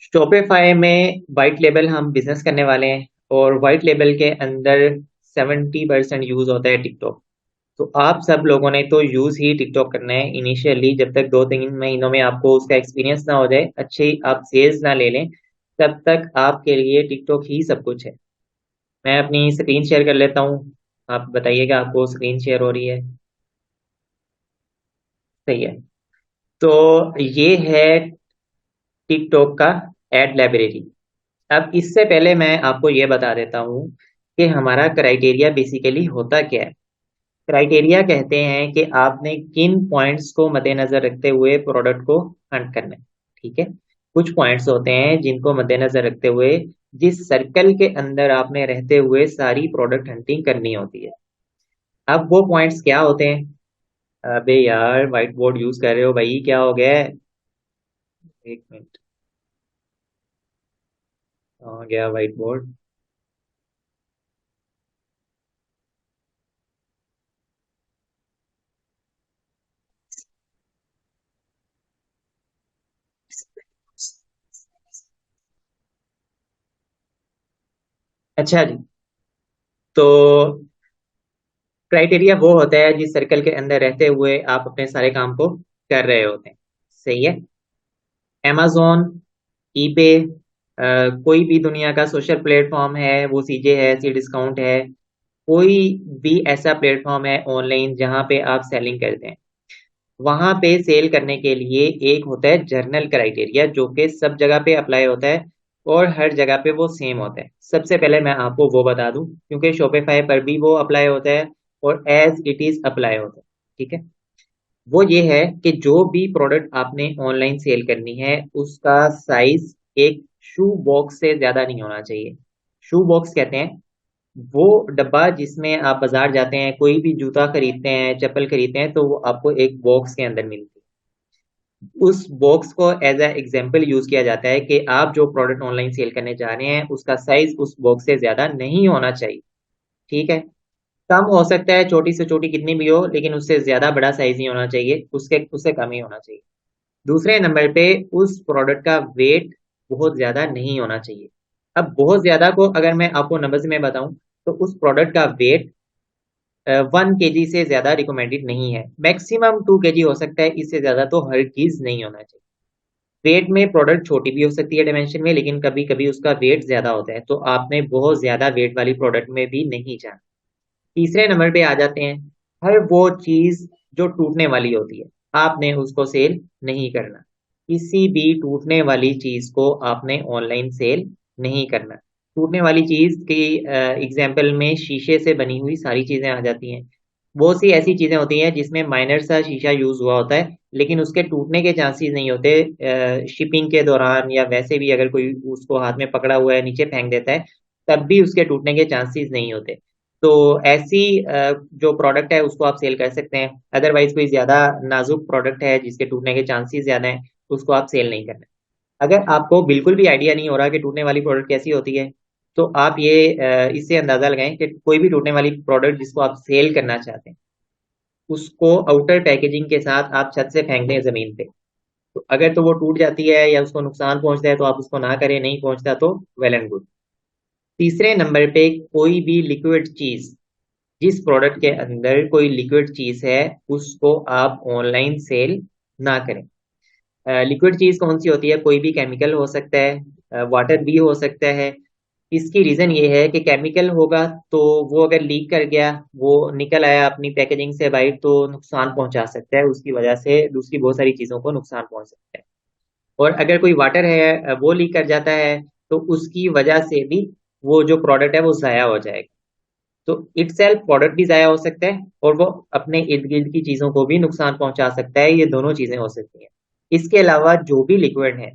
Shopify में white label हम business करने वाले हैं और वाइट लेबल के अंदर 70% यूज होता है टिकटॉक। तो आप सब लोगों ने तो यूज ही टिकटॉक करना है इनिशियली, जब तक 2-3 महीनों में आपको उसका एक्सपीरियंस ना हो जाए, अच्छे आप सेल्स ना ले लें, तब तक आपके लिए टिकटॉक ही सब कुछ है। मैं अपनी स्क्रीन शेयर कर लेता हूँ। आप बताइएगा आपको स्क्रीन शेयर हो रही है? सही है। तो ये है टिकटॉक का एड लाइब्रेरी। अब इससे पहले मैं आपको ये बता देता हूँ कि हमारा क्राइटेरिया बेसिकली होता क्या है। क्राइटेरिया कहते हैं कि आपने किन पॉइंट्स को मद्देनजर रखते हुए प्रोडक्ट को हंट करना है। ठीक है। कुछ पॉइंट्स होते हैं जिनको मद्देनजर रखते हुए, जिस सर्कल के अंदर आपने रहते हुए सारी प्रोडक्ट हंटिंग करनी होती है। अब वो पॉइंट्स क्या होते हैं? अबे यार, व्हाइट बोर्ड यूज कर रहे हो भाई, क्या हो गया है? एक मिनट। आ गया व्हाइट बोर्ड। अच्छा जी। तो क्राइटेरिया वो होता है जिस सर्कल के अंदर रहते हुए आप अपने सारे काम को कर रहे होते हैं। सही है। amazon, ईबे, कोई भी दुनिया का सोशल प्लेटफॉर्म है, वो सीजे है, सी डिस्काउंट है, कोई भी ऐसा प्लेटफॉर्म है ऑनलाइन जहां पे आप सेलिंग करते हैं, वहां पे सेल करने के लिए एक होता है जर्नल क्राइटेरिया जो कि सब जगह पे अप्लाई होता है और हर जगह पे वो सेम होता है। सबसे पहले मैं आपको वो बता दूं, क्योंकि शॉपिफाई पर भी वो अप्लाई होता है और एज इट इज अप्लाई होता है। ठीक है। वो ये है कि जो भी प्रोडक्ट आपने ऑनलाइन सेल करनी है, उसका साइज एक शू बॉक्स से ज्यादा नहीं होना चाहिए। शू बॉक्स कहते हैं वो डब्बा जिसमें आप बाजार जाते हैं, कोई भी जूता खरीदते हैं, चप्पल खरीदते हैं, तो वो आपको एक बॉक्स के अंदर मिलती है। उस बॉक्स को एज अ एग्जाम्पल यूज किया जाता है कि आप जो प्रोडक्ट ऑनलाइन सेल करने जा रहे हैं, उसका साइज उस बॉक्स से ज्यादा नहीं होना चाहिए। ठीक है। कम हो सकता है, छोटी से छोटी कितनी भी हो, लेकिन उससे ज्यादा बड़ा साइज नहीं होना चाहिए, उसके उससे कम ही होना चाहिए। दूसरे नंबर पे, उस प्रोडक्ट का वेट बहुत ज्यादा नहीं होना चाहिए। अब बहुत ज्यादा को अगर मैं आपको नंबर्स में बताऊं, तो उस प्रोडक्ट का वेट 1 kg से ज्यादा रिकमेंडेड नहीं है। मैक्सिमम 2 kg हो सकता है, इससे ज्यादा तो हर चीज नहीं होना चाहिए। वेट में प्रोडक्ट छोटी भी हो सकती है डायमेंशन में, लेकिन कभी कभी उसका वेट ज्यादा होता है, तो आपने बहुत ज्यादा वेट वाली प्रोडक्ट में भी नहीं जाना। तीसरे नंबर पे आ जाते हैं, हर वो चीज जो टूटने वाली होती है, आपने उसको सेल नहीं करना। किसी भी टूटने वाली चीज को आपने ऑनलाइन सेल नहीं करना। टूटने वाली चीज की एग्जाम्पल में शीशे से बनी हुई सारी चीजें आ जाती हैं। बहुत सी ऐसी चीजें होती हैं जिसमें माइनर सा शीशा यूज हुआ होता है, लेकिन उसके टूटने के चांसेस नहीं होते। शिपिंग के दौरान या वैसे भी अगर कोई उसको हाथ में पकड़ा हुआ है, नीचे फेंक देता है, तब भी उसके टूटने के चांसेस नहीं होते। तो ऐसी जो प्रोडक्ट है उसको आप सेल कर सकते हैं। अदरवाइज कोई ज्यादा नाजुक प्रोडक्ट है जिसके टूटने के चांसेस ज्यादा हैं, उसको आप सेल नहीं करना। अगर आपको बिल्कुल भी आइडिया नहीं हो रहा कि टूटने वाली प्रोडक्ट कैसी होती है, तो आप ये इससे अंदाजा लगाएं कि कोई भी टूटने वाली प्रोडक्ट जिसको आप सेल करना चाहते हैं, उसको आउटर पैकेजिंग के साथ आप छत से फेंक दें जमीन पे। तो अगर तो वो टूट जाती है या उसको नुकसान पहुंचता है तो आप उसको ना करें, नहीं पहुंचता तो वेल एंड गुड। तीसरे नंबर पे, कोई भी लिक्विड चीज, जिस प्रोडक्ट के अंदर कोई लिक्विड चीज है, उसको आप ऑनलाइन सेल ना करें। लिक्विड चीज कौन सी होती है? कोई भी केमिकल हो सकता है, वाटर भी हो सकता है। इसकी रीजन ये है कि केमिकल होगा तो वो अगर लीक कर गया, वो निकल आया अपनी पैकेजिंग से बाहर, तो नुकसान पहुंचा सकता है, उसकी वजह से दूसरी बहुत सारी चीजों को नुकसान पहुंच सकता है। और अगर कोई वाटर है, वो लीक कर जाता है, तो उसकी वजह से भी वो जो प्रोडक्ट है वो जाया हो जाएगा। तो इट सेल्फ प्रोडक्ट भी जाया हो सकता है और वो अपने इर्द गिर्द की चीजों को भी नुकसान पहुंचा सकता है। ये दोनों चीजें हो सकती हैं। इसके अलावा जो भी लिक्विड है,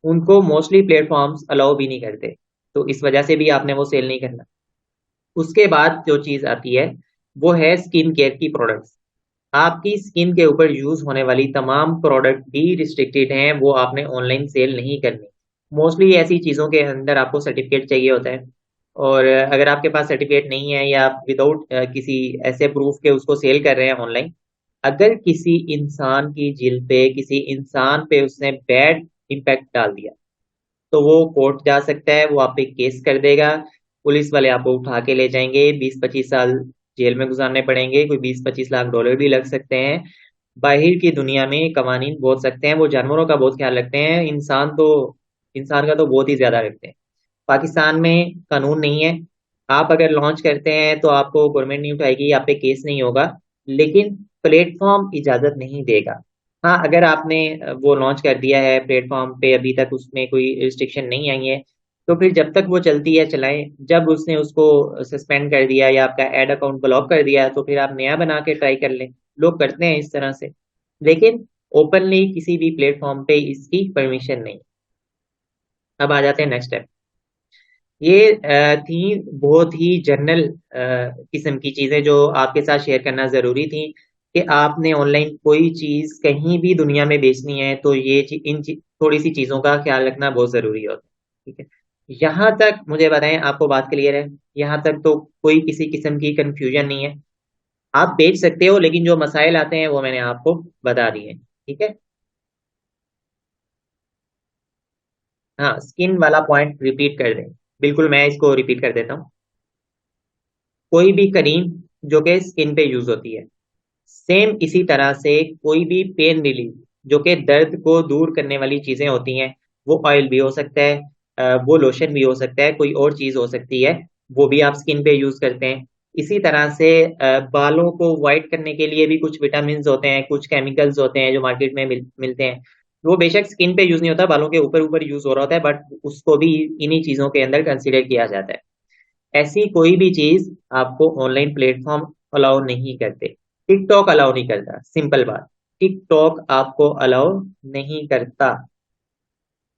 उनको मोस्टली प्लेटफॉर्म्स अलाउ भी नहीं करते, तो इस वजह से भी आपने वो सेल नहीं करना। उसके बाद जो चीज आती है, वो है स्किन केयर की प्रोडक्ट्स। आपकी स्किन के ऊपर यूज होने वाली तमाम प्रोडक्ट भी रिस्ट्रिक्टेड हैं, वो आपने ऑनलाइन सेल नहीं करनी। मोस्टली ऐसी चीजों के अंदर आपको सर्टिफिकेट चाहिए होता है, और अगर आपके पास सर्टिफिकेट नहीं है या आप विदाउट किसी ऐसे प्रूफ के उसको सेल कर रहे हैं ऑनलाइन, अगर किसी इंसान की जिल पे, किसी इंसान पे उसने बैड इम्पैक्ट डाल दिया, तो वो कोर्ट जा सकता है, वो आप पे केस कर देगा, पुलिस वाले आपको उठा के ले जाएंगे, 20-25 साल जेल में गुजारने पड़ेंगे, कोई 20-25 लाख डॉलर भी लग सकते हैं। बाहर की दुनिया में कवानीन बहुत सख्त हैं, वो जानवरों का बहुत ख्याल रखते हैं, इंसान का तो बहुत ही ज्यादा रखते हैं। पाकिस्तान में कानून नहीं है, आप अगर लॉन्च करते हैं तो आपको गवर्नमेंट नहीं उठाएगी, आप पे केस नहीं होगा, लेकिन प्लेटफॉर्म इजाजत नहीं देगा। हाँ, अगर आपने वो लॉन्च कर दिया है प्लेटफॉर्म पे, अभी तक उसमें कोई रिस्ट्रिक्शन नहीं आई है, तो फिर जब तक वो चलती है चलाएं। जब उसने उसको सस्पेंड कर दिया या आपका एड अकाउंट ब्लॉक कर दिया, तो फिर आप नया बना के ट्राई कर लें। लोग करते हैं इस तरह से, लेकिन ओपनली किसी भी प्लेटफॉर्म पे इसकी परमिशन नहीं। अब आ जाते हैं नेक्स्ट स्टेप। ये थी बहुत ही जनरल किस्म की चीजें जो आपके साथ शेयर करना जरूरी थी, कि आपने ऑनलाइन कोई चीज कहीं भी दुनिया में बेचनी है तो थोड़ी सी चीजों का ख्याल रखना बहुत जरूरी होता है। ठीक है, यहाँ तक मुझे बताएं, आपको बात क्लियर है? यहाँ तक तो कोई किसी किस्म की कंफ्यूजन नहीं है? आप बेच सकते हो, लेकिन जो मसाइल आते हैं वो मैंने आपको बता दिए। ठीक है। हाँ, स्किन वाला पॉइंट रिपीट कर दें। बिल्कुल, मैं इसको रिपीट कर देता हूँ। कोई भी क्रीम जो कि स्किन पे यूज होती है, सेम इसी तरह से कोई भी पेन रिलीफ जो कि दर्द को दूर करने वाली चीजें होती हैं, वो ऑयल भी हो सकता है, वो लोशन भी हो सकता है, कोई और चीज हो सकती है, वो भी आप स्किन पे यूज करते हैं। इसी तरह से बालों को वाइट करने के लिए भी कुछ विटामिन होते हैं, कुछ केमिकल्स होते हैं जो मार्केट में मिलते हैं। वो बेशक स्किन पे यूज नहीं होता, बालों के ऊपर ऊपर यूज हो रहा होता है, बट उसको भी इन्हीं चीजों के अंदर कंसिडर किया जाता है। ऐसी कोई भी चीज आपको ऑनलाइन प्लेटफॉर्म अलाउ नहीं करते। टिकटॉक अलाउ नहीं करता, सिंपल बात। टिकटॉक आपको अलाउ नहीं करता।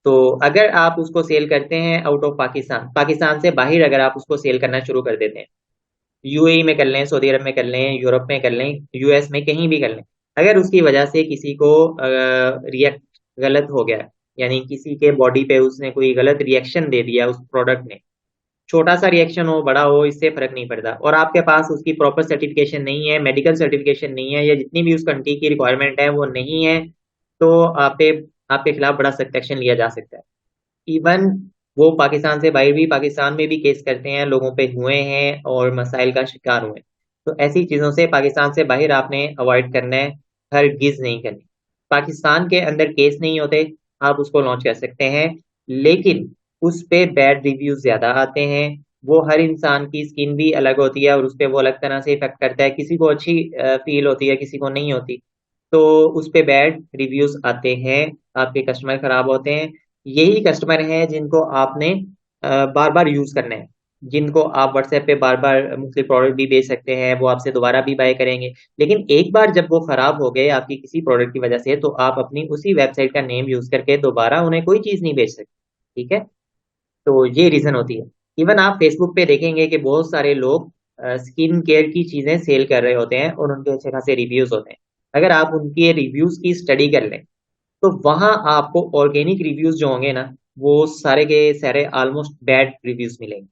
तो अगर आप उसको सेल करते हैं आउट ऑफ पाकिस्तान, पाकिस्तान से बाहर अगर आप उसको सेल करना शुरू कर देते हैं, यूएई में कर लें, सऊदी अरब में कर लें, यूरोप में कर लें, यूएस में कहीं भी कर लें, अगर उसकी वजह से किसी को रिएक्ट गलत हो गया, यानी किसी के बॉडी पे उसने कोई गलत रिएक्शन दे दिया उस प्रोडक्ट ने, छोटा सा रिएक्शन हो बड़ा हो, इससे फर्क नहीं पड़ता, और आपके पास उसकी प्रॉपर सर्टिफिकेशन नहीं है, मेडिकल सर्टिफिकेशन नहीं है, या जितनी भी उस कंट्री की रिक्वायरमेंट है वो नहीं है, तो आप पे आपके खिलाफ बड़ा सख्त एक्शन लिया जा सकता है। इवन वो पाकिस्तान से बाहर भी, पाकिस्तान में भी केस करते हैं, लोगों पे हुए हैं और मसाइल का शिकार हुए हैं। तो ऐसी चीजों से पाकिस्तान से बाहर आपने अवॉइड करना है, हरगिज नहीं करनी। पाकिस्तान के अंदर केस नहीं होते, आप उसको लॉन्च कर सकते हैं, लेकिन उस पे बैड रिव्यूज ज्यादा आते हैं। वो हर इंसान की स्किन भी अलग होती है और उस पे वो अलग तरह से इफेक्ट करता है, किसी को अच्छी फील होती है, किसी को नहीं होती। तो उस पे बैड रिव्यूज आते हैं, आपके कस्टमर खराब होते हैं। यही कस्टमर हैं जिनको आपने बार बार यूज करना है, जिनको आप व्हाट्सएप पे बार बार मुख्तलिफ प्रोडक्ट भी बेच सकते हैं, वो आपसे दोबारा भी बाय करेंगे। लेकिन एक बार जब वो खराब हो गए आपकी किसी प्रोडक्ट की वजह से, तो आप अपनी उसी वेबसाइट का नेम यूज करके दोबारा उन्हें कोई चीज नहीं बेच सकते। ठीक है, तो ये रीजन होती है। इवन आप फेसबुक पे देखेंगे कि बहुत सारे लोग स्किन केयर की चीजें सेल कर रहे होते हैं और उनके अच्छे खासे रिव्यूज होते हैं। अगर आप उनके रिव्यूज की स्टडी कर लें, तो वहां आपको ऑर्गेनिक रिव्यूज जो होंगे ना, वो सारे के सारे ऑलमोस्ट बैड रिव्यूज मिलेंगे।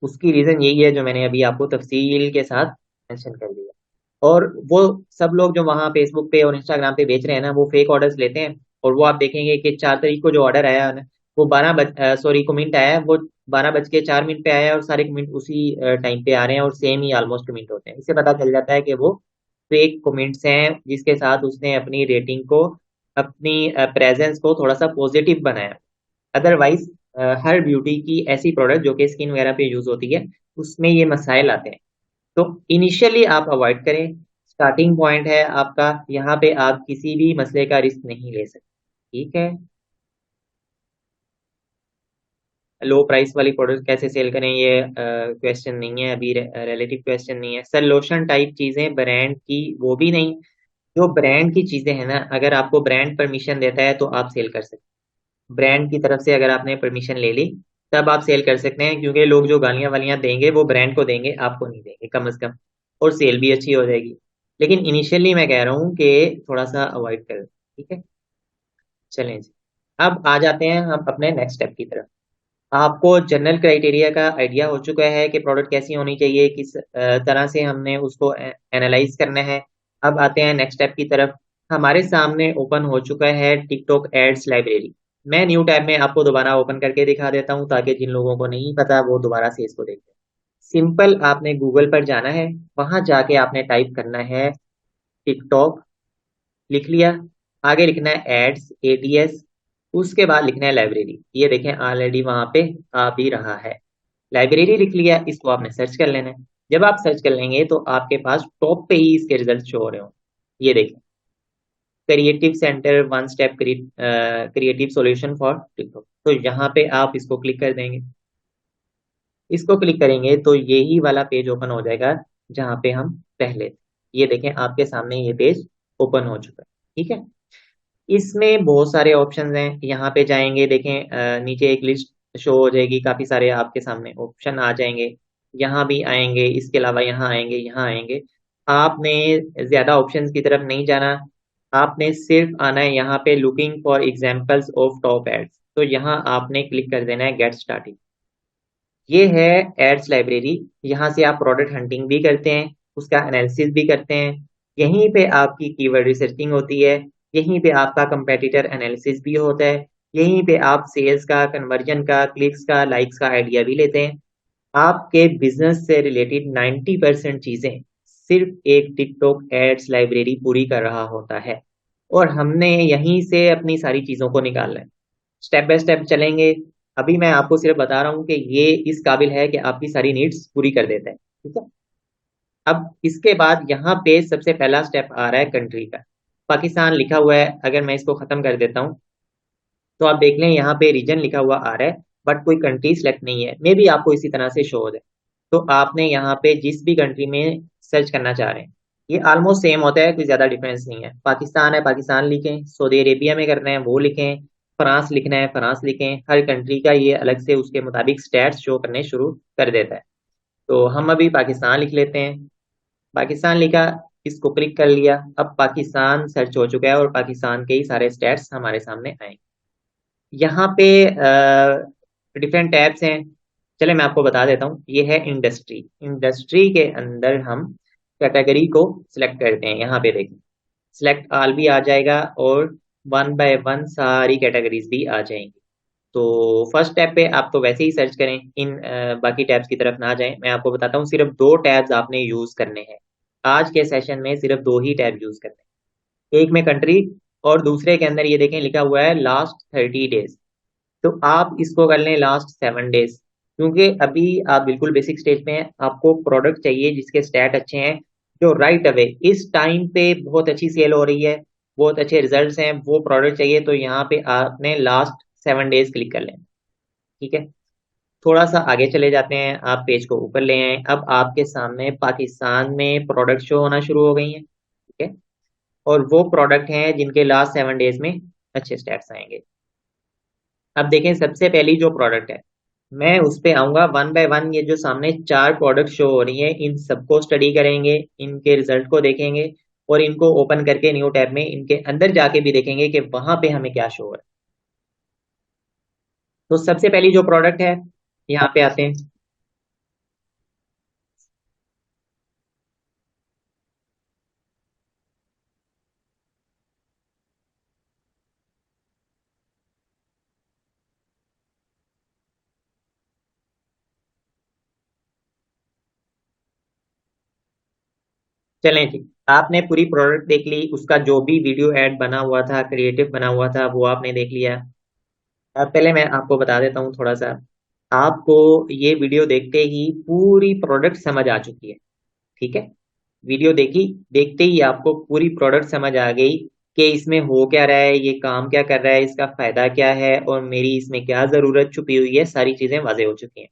उसकी रीजन यही है जो मैंने अभी आपको तफसील के साथ मेंशन कर दिया। और वो सब लोग जो वहाँ फेसबुक पे और इंस्टाग्राम पे बेच रहे हैं ना, वो फेक ऑर्डर्स लेते हैं, और वो आप देखेंगे कि 4 तारीख को जो ऑर्डर आया है ना, वो 12 कमेंट आया है, वो 12:04 पे आया है, और सारे कमेंट उसी टाइम पे आ रहे हैं और सेम ही ऑलमोस्ट कमेंट होते हैं। इससे पता चल जाता है कि वो फेक कमेंट्स हैं, जिसके साथ उसने अपनी रेटिंग को, अपनी प्रेजेंस को थोड़ा सा पॉजिटिव बनाया। अदरवाइज हर ब्यूटी की ऐसी प्रोडक्ट जो कि स्किन वगैरह पे यूज होती है, उसमें ये मसाइल आते हैं। तो इनिशियली आप अवॉइड करें। स्टार्टिंग पॉइंट है आपका, यहाँ पे आप किसी भी मसले का रिस्क नहीं ले सकते। ठीक है। लो प्राइस वाली प्रोडक्ट कैसे सेल करें, ये क्वेश्चन नहीं है अभी, रिलेटिव क्वेश्चन नहीं है सर। लोशन टाइप चीजें ब्रांड की, वो भी नहीं। जो ब्रांड की चीजें हैं ना, अगर आपको ब्रांड परमिशन देता है तो आप सेल कर सकते हैं। ब्रांड की तरफ से अगर आपने परमिशन ले ली, तब आप सेल कर सकते हैं, क्योंकि लोग जो गालियां वालियां देंगे वो ब्रांड को देंगे, आपको नहीं देंगे कम से कम, और सेल भी अच्छी हो जाएगी। लेकिन इनिशियली मैं कह रहा हूँ कि थोड़ा सा अवॉइड करें। ठीक है, चलें जी। अब आ जाते हैं हम अपने नेक्स्ट स्टेप की तरफ। आपको जनरल क्राइटेरिया का आइडिया हो चुका है कि प्रोडक्ट कैसी होनी चाहिए, किस तरह से हमने उसको एनालाइज करना है। अब आते हैं नेक्स्ट स्टेप की तरफ। हमारे सामने ओपन हो चुका है टिकटॉक एड्स लाइब्रेरी। मैं न्यू टैब में आपको दोबारा ओपन करके दिखा देता हूँ ताकि जिन लोगों को नहीं पता वो दोबारा से इसको देखें। सिंपल आपने गूगल पर जाना है, वहां जाके आपने टाइप करना है टिकटॉक, लिख लिया। आगे लिखना है एड्स, एडीएस। उसके बाद लिखना है लाइब्रेरी। ये देखें ऑलरेडी वहां पे आ भी रहा है। लाइब्रेरी लिख लिया, इसको आपने सर्च कर लेना है। जब आप सर्च कर लेंगे तो आपके पास टॉप पे ही इसके रिजल्ट शो हो रहे हो। ये देखें, creative centre one step creative solution for TikTok. तो यहाँ पे आप इसको क्लिक कर देंगे। इसको क्लिक करेंगे तो यही वाला पेज ओपन हो जाएगा जहाँ पे हम पहले थे। ये देखें आपके सामने ये पेज ओपन हो चुका है। ठीक है, इसमें बहुत सारे ऑप्शंस हैं। यहाँ पे जाएंगे, देखें नीचे एक लिस्ट शो हो जाएगी, काफी सारे आपके सामने ऑप्शन आ जाएंगे। यहाँ भी आएंगे, इसके अलावा यहाँ आएंगे, यहाँ आएंगे। आपने ज्यादा ऑप्शंस की तरफ नहीं जाना, आपने सिर्फ आना है यहाँ पे looking for examples of top ads. तो यहाँ आपने क्लिक कर देना है गेट स्टार्टेड। ये है एड्स लाइब्रेरी। यहाँ से आप प्रोडक्ट हंटिंग भी करते हैं, उसका एनालिसिस भी करते हैं। यहीं पे आपकी कीवर्ड रिसर्चिंग होती है। यहीं पे आपका कंपेटिटर एनालिसिस भी होता है। यहीं पे आप सेल्स का, कन्वर्जन का, क्लिक्स का, लाइक्स का आइडिया भी लेते हैं। आपके बिजनेस से रिलेटेड 90% चीजें सिर्फ एक टिकटॉक एड्स लाइब्रेरी पूरी कर रहा होता है। और हमने यहीं से अपनी सारी चीजों को निकालना है। स्टेप बाय स्टेप चलेंगे। अभी मैं आपको सिर्फ बता रहा हूँ कि ये इस काबिल है कि आपकी सारी नीड्स पूरी कर देता है। ठीक है, अब इसके बाद यहाँ पे सबसे पहला स्टेप आ रहा है कंट्री का। पाकिस्तान लिखा हुआ है। अगर मैं इसको खत्म कर देता हूँ तो आप देख लें यहाँ पे रीजन लिखा हुआ आ रहा है, बट कोई कंट्री सेलेक्ट नहीं है। मे बी आपको इसी तरह से शो हो जाए। तो आपने यहाँ पे जिस भी कंट्री में सर्च करना चाह रहे हैं, ये ऑलमोस्ट सेम होता है, कोई ज्यादा डिफरेंस नहीं है। पाकिस्तान है, पाकिस्तान लिखें। सऊदी अरेबिया में कर रहे हैं, वो लिखें। फ्रांस लिखना है, फ्रांस लिखें। हर कंट्री का ये अलग से उसके मुताबिक स्टैट्स शो करने शुरू कर देता है। तो हम अभी पाकिस्तान लिख लेते हैं। पाकिस्तान लिखा, इसको क्लिक कर लिया। अब पाकिस्तान सर्च हो चुका है और पाकिस्तान के ही सारे स्टैट्स हमारे सामने आएंगे। यहाँ पे डिफरेंट टैब्स हैं। चले मैं आपको बता देता हूँ। ये है इंडस्ट्री। इंडस्ट्री के अंदर हम कैटेगरी को सिलेक्ट करते हैं। यहाँ पे देखें, सिलेक्ट ऑल भी आ जाएगा और वन बाय वन सारी कैटेगरीज भी आ जाएंगी। तो फर्स्ट टैब पे आप तो वैसे ही सर्च करें, इन बाकी टैब्स की तरफ ना जाएं। मैं आपको बताता हूँ, सिर्फ दो टैब्स आपने यूज करने हैं आज के सेशन में। सिर्फ दो ही टैब यूज करने हैं, एक में कंट्री और दूसरे के अंदर ये देखें लिखा हुआ है लास्ट 30 डेज। तो आप इसको कर लें लास्ट 7 डेज, क्योंकि अभी आप बिल्कुल बेसिक स्टेज पे हैं। आपको प्रोडक्ट चाहिए जिसके स्टैट अच्छे हैं, जो राइट अवे इस टाइम पे बहुत अच्छी सेल हो रही है, बहुत अच्छे रिजल्ट्स हैं, वो प्रोडक्ट चाहिए। तो यहाँ पे आपने लास्ट 7 डेज क्लिक कर लें। ठीक है, थोड़ा सा आगे चले जाते हैं, आप पेज को ऊपर ले आए। अब आपके सामने पाकिस्तान में प्रोडक्ट शो होना शुरू हो गई हैं। ठीक है, और वो प्रोडक्ट हैं जिनके लास्ट 7 डेज में अच्छे स्टैट्स आएंगे। अब देखें, सबसे पहली जो प्रोडक्ट है, मैं उस पे आऊंगा वन बाय वन। ये जो सामने चार प्रोडक्ट शो हो रही है, इन सबको स्टडी करेंगे, इनके रिजल्ट को देखेंगे और इनको ओपन करके न्यू टैब में इनके अंदर जाके भी देखेंगे कि वहां पे हमें क्या शो हो रहा है। तो सबसे पहली जो प्रोडक्ट है, यहाँ पे आते हैं। चलें जी, आपने पूरी प्रोडक्ट देख ली, उसका जो भी वीडियो एड बना हुआ था, क्रिएटिव बना हुआ था, वो आपने देख लिया। अब पहले मैं आपको बता देता हूँ थोड़ा सा। आपको ये वीडियो देखते ही पूरी प्रोडक्ट समझ आ चुकी है। ठीक है, वीडियो देखी, देखते ही आपको पूरी प्रोडक्ट समझ आ गई कि इसमें हो क्या रहा है, ये काम क्या कर रहा है, इसका फायदा क्या है और मेरी इसमें क्या जरूरत छुपी हुई है। सारी चीजें वाजे हो चुकी हैं।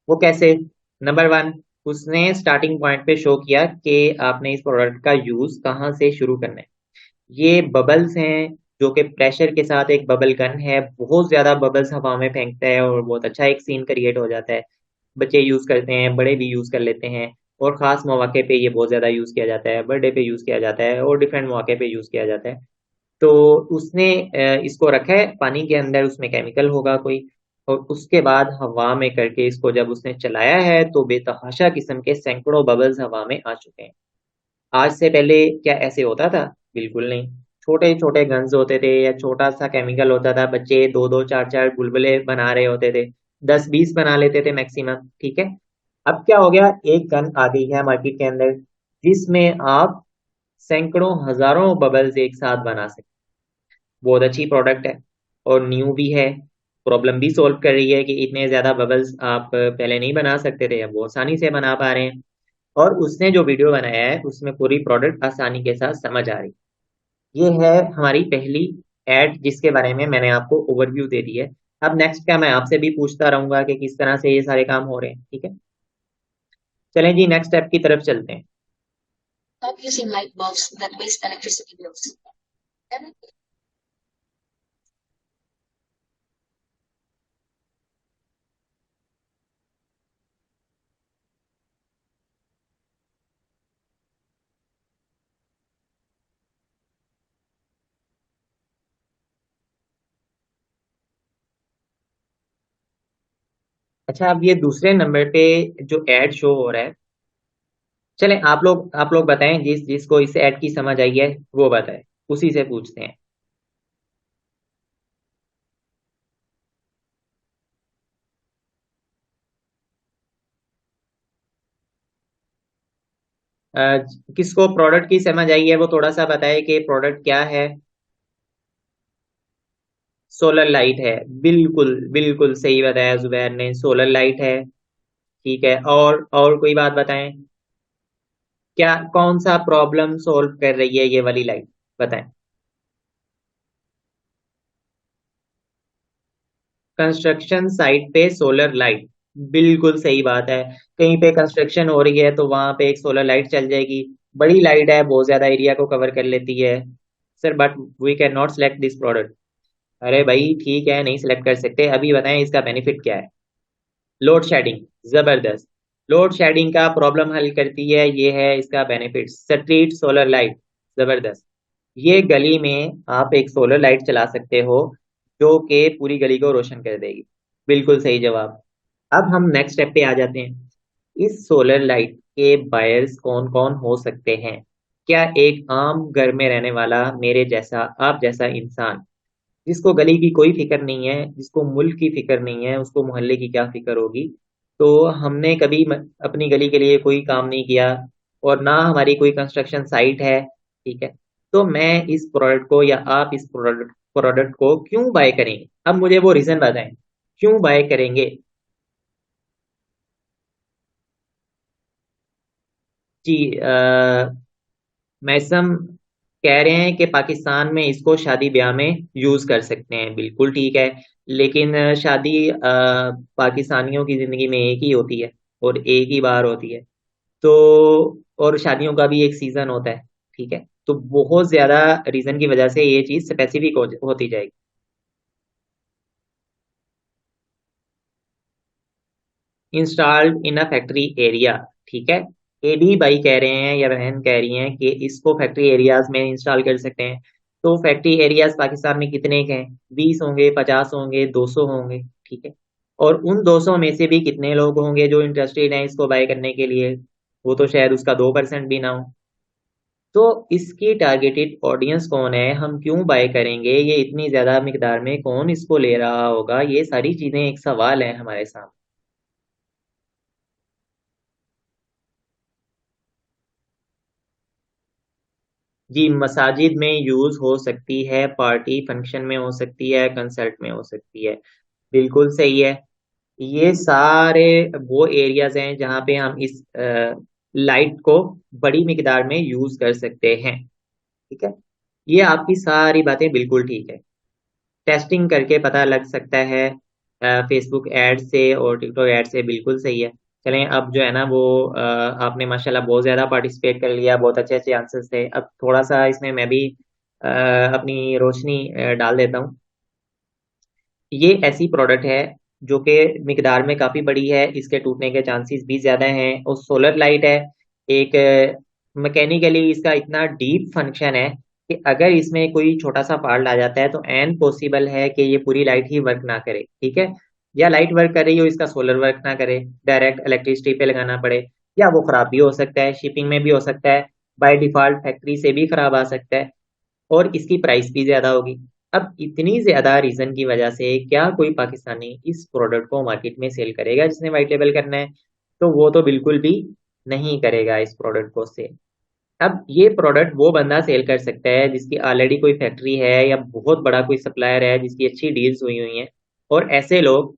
वो कैसे? नंबर वन, उसने स्टार्टिंग पॉइंट पे शो किया कि आपने इस प्रोडक्ट का यूज कहाँ से शुरू करना है। ये बबल्स हैं, जो कि प्रेशर के साथ एक बबल गन है, बहुत ज्यादा बबल्स हवा में फेंकता है और बहुत अच्छा एक सीन क्रिएट हो जाता है। बच्चे यूज करते हैं, बड़े भी यूज कर लेते हैं। और खास मौके पे ये बहुत ज्यादा यूज किया जाता है, बर्थडे पे यूज किया जाता है और डिफरेंट मौके पे यूज किया जाता है। तो उसने इसको रखा है पानी के अंदर, उसमें केमिकल होगा कोई, और उसके बाद हवा में करके इसको जब उसने चलाया है तो बेतहाशा किस्म के सैकड़ों बबल्स हवा में आ चुके हैं। आज से पहले क्या ऐसे होता था? बिल्कुल नहीं। छोटे छोटे गन्स होते थे या छोटा सा केमिकल होता था, बच्चे दो दो चार चार बुलबुले बना रहे होते थे, 10-20 बना लेते थे मैक्सिमम, ठीक है। अब क्या हो गया, एक गन आ गई है मार्केट के अंदर जिसमें आप सैकड़ों हजारों बबल्स एक साथ बना सकते। बहुत अच्छी प्रोडक्ट है और न्यू भी है, प्रॉब्लम भी सॉल्व कर रही है कि इतने ज्यादा बबल्स आप पहले नहीं बना सकते थे, अब वो आसानी से बना पा रहे हैं। और उसने जो वीडियो बनाया है उसमें पूरी प्रोडक्ट आसानी के साथ समझ आ रही है। ये है हमारी पहली एड जिसके बारे में मैंने आपको ओवरव्यू दे दी है। अब नेक्स्ट क्या, मैं आपसे भी पूछता रहूंगा कि किस तरह से ये सारे काम हो रहे हैं, ठीक है। चलें जी, नेक्स्ट स्टेप की तरफ चलते हैं। Stop using light bulbs that waste electricity bills. अच्छा, अब ये दूसरे नंबर पे जो एड शो हो रहा है, चलें आप लोग बताएं, जिसको इस ऐड की समझ आई है वो बताए, उसी से पूछते हैं। अ, किसको प्रोडक्ट की समझ आई है वो थोड़ा सा बताए कि प्रोडक्ट क्या है। सोलर लाइट है, बिल्कुल बिल्कुल सही बताया जुबैर ने, सोलर लाइट है। ठीक है, और कोई बात बताएं, क्या कौन सा प्रॉब्लम सॉल्व कर रही है ये वाली लाइट, बताएं। कंस्ट्रक्शन साइट पे सोलर लाइट, बिल्कुल सही बात है। कहीं पे कंस्ट्रक्शन हो रही है तो वहां पे एक सोलर लाइट चल जाएगी, बड़ी लाइट है, बहुत ज्यादा एरिया को कवर कर लेती है। Sir but we can not select this product. अरे भाई ठीक है, नहीं सिलेक्ट कर सकते, अभी बताएं इसका बेनिफिट क्या है। लोड शेडिंग, जबरदस्त। लोड शेडिंग का प्रॉब्लम हल करती है, ये है इसका बेनिफिट। स्ट्रीट सोलर लाइट, जबरदस्त। ये गली में आप एक सोलर लाइट चला सकते हो जो कि पूरी गली को रोशन कर देगी, बिल्कुल सही जवाब। अब हम नेक्स्ट स्टेप पे आ जाते हैं। इस सोलर लाइट के बायर्स कौन कौन हो सकते हैं। क्या एक आम घर में रहने वाला मेरे जैसा, आप जैसा इंसान, जिसको गली की कोई फिक्र नहीं है, जिसको मुल्क की फिक्र नहीं है, उसको मोहल्ले की क्या फिक्र होगी। तो हमने कभी अपनी गली के लिए कोई काम नहीं किया और ना हमारी कोई कंस्ट्रक्शन साइट है, ठीक है। तो मैं इस प्रोडक्ट को या आप इस प्रोडक्ट को क्यों बाय करेंगे, अब मुझे वो रीजन बताएं, क्यों बाय करेंगे। जी, मैसम कह रहे हैं कि पाकिस्तान में इसको शादी ब्याह में यूज कर सकते हैं, बिल्कुल ठीक है। लेकिन शादी पाकिस्तानियों की जिंदगी में एक ही होती है और एक ही बार होती है। तो और शादियों का भी एक सीजन होता है, ठीक है। तो बहुत ज्यादा रीजन की वजह से ये चीज स्पेसिफिक होती जाएगी। Installed in a factory area, ठीक है। एडी भाई कह रहे हैं या बहन कह रही हैं कि इसको फैक्ट्री एरियाज में इंस्टॉल कर सकते हैं। तो फैक्ट्री एरियाज पाकिस्तान में कितने के हैं, 20 होंगे, 50 होंगे, 200 होंगे, ठीक है। और उन 200 में से भी कितने लोग होंगे जो इंटरेस्टेड हैं इसको बाय करने के लिए, वो तो शायद उसका 2% भी ना हो। तो इसकी टारगेटेड ऑडियंस कौन है, हम क्यों बाय करेंगे, ये इतनी ज्यादा मिकदार में कौन इसको ले रहा होगा, ये सारी चीजें एक सवाल है हमारे सामने। जी, मसाजिद में यूज हो सकती है, पार्टी फंक्शन में हो सकती है, कंसर्ट में हो सकती है, बिल्कुल सही है। ये सारे वो एरियाज हैं जहाँ पे हम इस लाइट को बड़ी मिकदार में यूज कर सकते हैं, ठीक है। ये आपकी सारी बातें बिल्कुल ठीक है, टेस्टिंग करके पता लग सकता है फेसबुक एड से और टिकटॉक एड से, बिल्कुल सही है। चलें, अब जो है ना वो आपने माशाल्लाह बहुत ज़्यादा पार्टिसिपेट कर लिया, बहुत अच्छे अच्छे आंसर्स थे। अब थोड़ा सा इसमें मैं भी अपनी रोशनी डाल देता हूँ। ये ऐसी प्रोडक्ट है जो कि मिकदार में काफ़ी बड़ी है, इसके टूटने के चांसेस भी ज़्यादा हैं, और सोलर लाइट है। एक मैकेनिकली इसका इतना डीप फंक्शन है कि अगर इसमें कोई छोटा सा फॉल्ट आ जाता है तो एन पॉसिबल है कि ये पूरी लाइट ही वर्क ना करे, ठीक है। या लाइट वर्क कर रही हो, इसका सोलर वर्क ना करे, डायरेक्ट इलेक्ट्रिसिटी पे लगाना पड़े, या वो खराब भी हो सकता है, शिपिंग में भी हो सकता है, बाय डिफॉल्ट फैक्ट्री से भी खराब आ सकता है। और इसकी प्राइस भी ज्यादा होगी। अब इतनी ज्यादा रीजन की वजह से क्या कोई पाकिस्तानी इस प्रोडक्ट को मार्केट में सेल करेगा जिसने व्हाइट लेबल करना है? तो वो तो बिल्कुल भी नहीं करेगा इस प्रोडक्ट को सेल। अब ये प्रोडक्ट वो बंदा सेल कर सकता है जिसकी ऑलरेडी कोई फैक्ट्री है या बहुत बड़ा कोई सप्लायर है जिसकी अच्छी डील्स हुई हुई हैं। और ऐसे लोग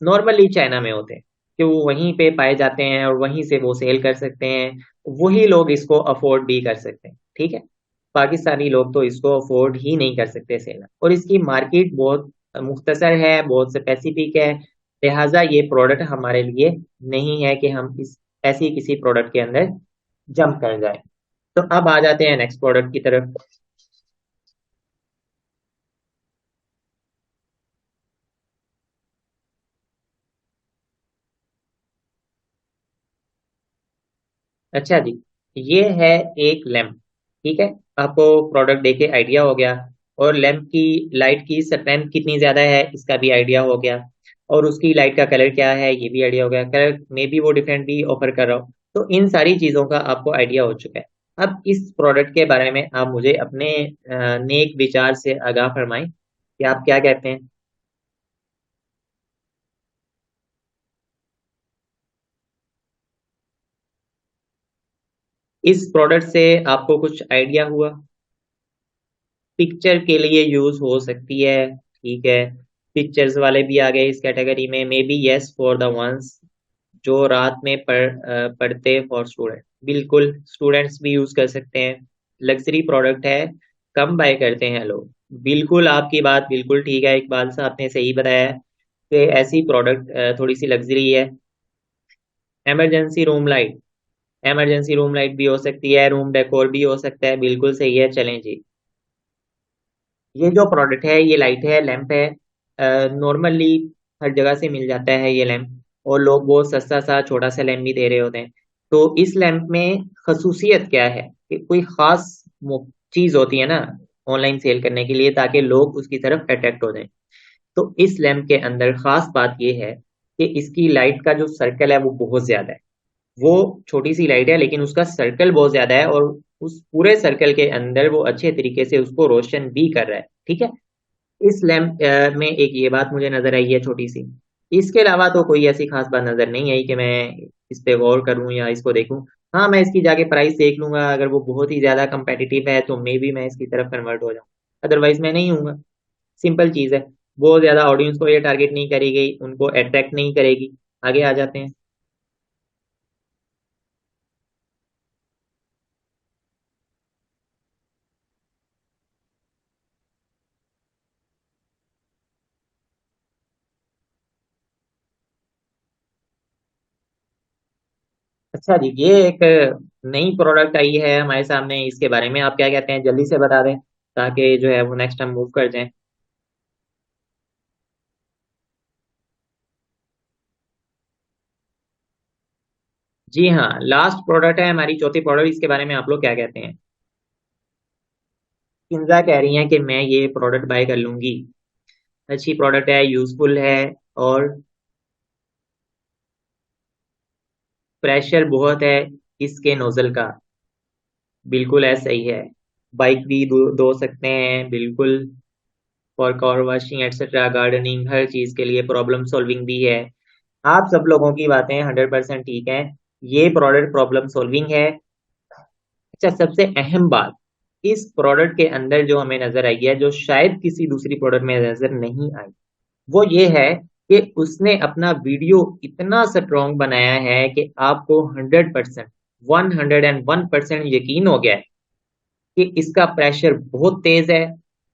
नॉर्मली चाइना में होते हैं कि वो वहीं पे पाए जाते हैं और वहीं से वो सेल कर सकते हैं। वही लोग इसको अफोर्ड भी कर सकते हैं, ठीक है। पाकिस्तानी लोग तो इसको अफोर्ड ही नहीं कर सकते सेल। और इसकी मार्केट बहुत मुख्तसर है, बहुत स्पेसिफिक है। लिहाजा ये प्रोडक्ट हमारे लिए नहीं है कि हम इस ऐसी किसी प्रोडक्ट के अंदर जंप कर जाए। तो अब आ जाते हैं नेक्स्ट प्रोडक्ट की तरफ। अच्छा जी, ये है एक लैंप, ठीक है। आपको प्रोडक्ट देखे आइडिया हो गया। और लैंप की लाइट की स्ट्रेंथ कितनी ज्यादा है इसका भी आइडिया हो गया। और उसकी लाइट का कलर क्या है ये भी आइडिया हो गया, कलर में भी वो डिफरेंट भी ऑफर कर रहा हो। तो इन सारी चीजों का आपको आइडिया हो चुका है। अब इस प्रोडक्ट के बारे में आप मुझे अपने नेक विचार से आगाह फरमाएं कि आप क्या कहते हैं। इस प्रोडक्ट से आपको कुछ आइडिया हुआ? पिक्चर के लिए यूज हो सकती है, ठीक है। पिक्चर्स वाले भी आ गए इस कैटेगरी में, may be yes for the ones जो रात में पढ़ते फॉर स्टूडेंट, बिल्कुल स्टूडेंट्स भी यूज कर सकते हैं। लग्जरी प्रोडक्ट है, कम बाय करते हैं लोग। बिल्कुल आपकी बात बिल्कुल ठीक है, इकबाल साहब आपने सही बताया है कि ऐसी प्रोडक्ट थोड़ी सी लग्जरी है। Emergency room light, emergency room light भी हो सकती है, रूम डेकोर भी हो सकता है, बिल्कुल सही है, चलें जी। ये जो प्रोडक्ट है ये लाइट है, लैंप है। नॉर्मली हर जगह से मिल जाता है ये लैंप। और लोग वो सस्ता सा छोटा सा लैंप भी दे रहे होते हैं। तो इस लैंप में खसूसियत क्या है कि कोई खास चीज होती है ना ऑनलाइन सेल करने के लिए ताकि लोग उसकी तरफ अट्रैक्ट हो जाएं। तो इस लैंप के अंदर खास बात यह है कि इसकी लाइट का जो सर्कल है वो बहुत ज्यादा है। वो छोटी सी लाइट है लेकिन उसका सर्कल बहुत ज्यादा है और उस पूरे सर्कल के अंदर वो अच्छे तरीके से उसको रोशन भी कर रहा है, ठीक है। इस लैंप में एक ये बात मुझे नजर आई है छोटी सी। इसके अलावा तो कोई ऐसी खास बात नजर नहीं आई कि मैं इस पे गौर करूं या इसको देखूं। हाँ, मैं इसकी जाके प्राइस देख लूंगा, अगर वो बहुत ही ज्यादा कंपेटिटिव है तो मे भी मैं इसकी तरफ कन्वर्ट हो जाऊं। अदरवाइज मैं नहीं हूँ। सिंपल चीज है। बहुत ज्यादा ऑडियंस को ये टारगेट नहीं करी गई, उनको अट्रैक्ट नहीं करेगी। आगे आ जाते हैं। अच्छा जी, ये एक नई प्रोडक्ट आई है हमारे सामने, इसके बारे में आप क्या कहते हैं जल्दी से बता दें ताकि जो है वो नेक्स्ट हम मूव कर जाएं। जी हाँ, लास्ट प्रोडक्ट है हमारी चौथी प्रोडक्ट, इसके बारे में आप लोग क्या कहते हैं? किंजा कह रही हैं कि मैं ये प्रोडक्ट बाय कर लूंगी। अच्छी प्रोडक्ट है, यूजफुल है। और प्रेशर बहुत है इसके नोजल का। बिल्कुल ऐसा ही है। बाइक भी धो सकते हैं बिल्कुल। For car washing etcetera, gardening, हर चीज के लिए प्रॉब्लम सॉल्विंग भी है। आप सब लोगों की बातें 100% ठीक है। ये प्रोडक्ट प्रॉब्लम सॉल्विंग है। अच्छा, सबसे अहम बात इस प्रोडक्ट के अंदर जो हमें नजर आई है, जो शायद किसी दूसरी प्रोडक्ट में नजर नहीं आई, वो ये है कि उसने अपना वीडियो इतना स्ट्रॉन्ग बनाया है कि आपको 100%, 101% यकीन हो गया है कि इसका प्रेशर बहुत तेज है।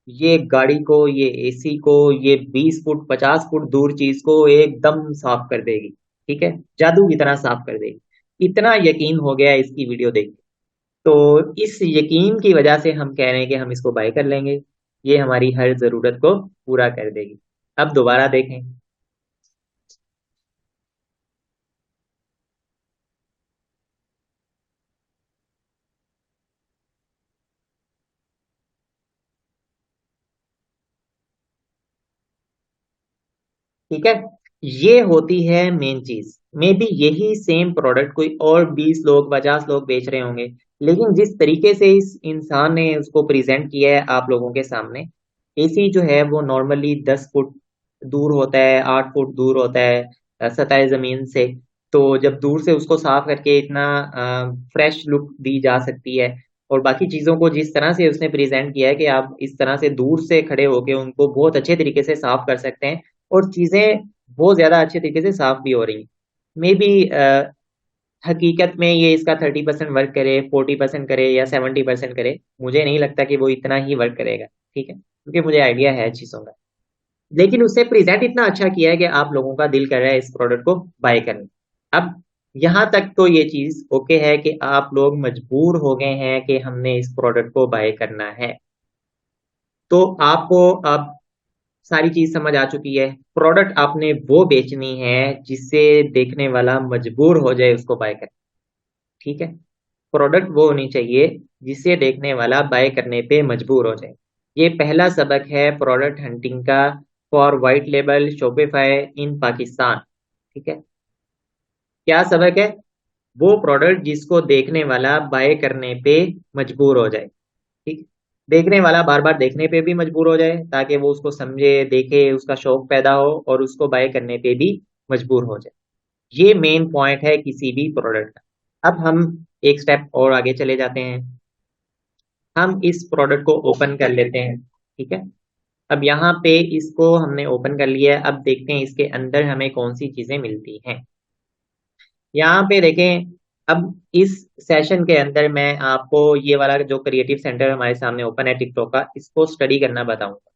ये गाड़ी को, ये एसी को, ये 20 फुट 50 फुट दूर चीज को एकदम साफ कर देगी, ठीक है। जादू की तरह साफ कर देगी, इतना यकीन हो गया है इसकी वीडियो देख के। तो इस यकीन की वजह से हम कह रहे हैं कि हम इसको बाय कर लेंगे। ये हमारी हर जरूरत को पूरा कर देगी। अब दोबारा देखें। ठीक है, ये होती है मेन चीज। मे बी यही सेम प्रोडक्ट कोई और 20 लोग 50 लोग बेच रहे होंगे, लेकिन जिस तरीके से इस इंसान ने उसको प्रेजेंट किया है आप लोगों के सामने, एसी जो है वो नॉर्मली 10 फुट दूर होता है, 8 फुट दूर होता है सतह जमीन से। तो जब दूर से उसको साफ करके इतना फ्रेश लुक दी जा सकती है, और बाकी चीजों को जिस तरह से उसने प्रेजेंट किया है कि आप इस तरह से दूर से खड़े होके उनको बहुत अच्छे तरीके से साफ कर सकते हैं, और चीजें बहुत ज्यादा अच्छे तरीके से साफ भी हो रही हैं। मे बी हकीकत में ये इसका 30% वर्क करे, 40% करे या 70% करे, मुझे नहीं लगता कि वो इतना ही वर्क करेगा। ठीक है, क्योंकि मुझे आइडिया है चीजों का, लेकिन उससे प्रेजेंट इतना अच्छा किया है कि आप लोगों का दिल कर रहा है इस प्रोडक्ट को बाय करने। अब यहां तक तो ये चीज ओके है कि आप लोग मजबूर हो गए हैं कि हमने इस प्रोडक्ट को बाय करना है, तो आपको अब सारी चीज समझ आ चुकी है। प्रोडक्ट आपने वो बेचनी है जिससे देखने वाला मजबूर हो जाए उसको बाय करने। ठीक है, प्रोडक्ट वो होनी चाहिए जिसे देखने वाला बाय करने पे मजबूर हो जाए। ये पहला सबक है प्रोडक्ट हंटिंग का फॉर व्हाइट लेबल शॉपिफाई इन पाकिस्तान। ठीक है, क्या सबक है? वो प्रोडक्ट जिसको देखने वाला बाय करने पे मजबूर हो जाए। ठीक, देखने वाला बार बार देखने पे भी मजबूर हो जाए ताकि वो उसको समझे, देखे, उसका शौक पैदा हो और उसको बाय करने पे भी मजबूर हो जाए। ये मेन पॉइंट है किसी भी प्रोडक्ट का। अब हम एक स्टेप और आगे चले जाते हैं, हम इस प्रोडक्ट को ओपन कर लेते हैं। ठीक है, अब यहाँ पे इसको हमने ओपन कर लिया है, अब देखते हैं इसके अंदर हमें कौन सी चीजें मिलती हैं। यहाँ पे देखें, अब इस सेशन के अंदर मैं आपको ये वाला जो क्रिएटिव सेंटर हमारे सामने ओपन है टिकटॉक का, इसको स्टडी करना बताऊंगा।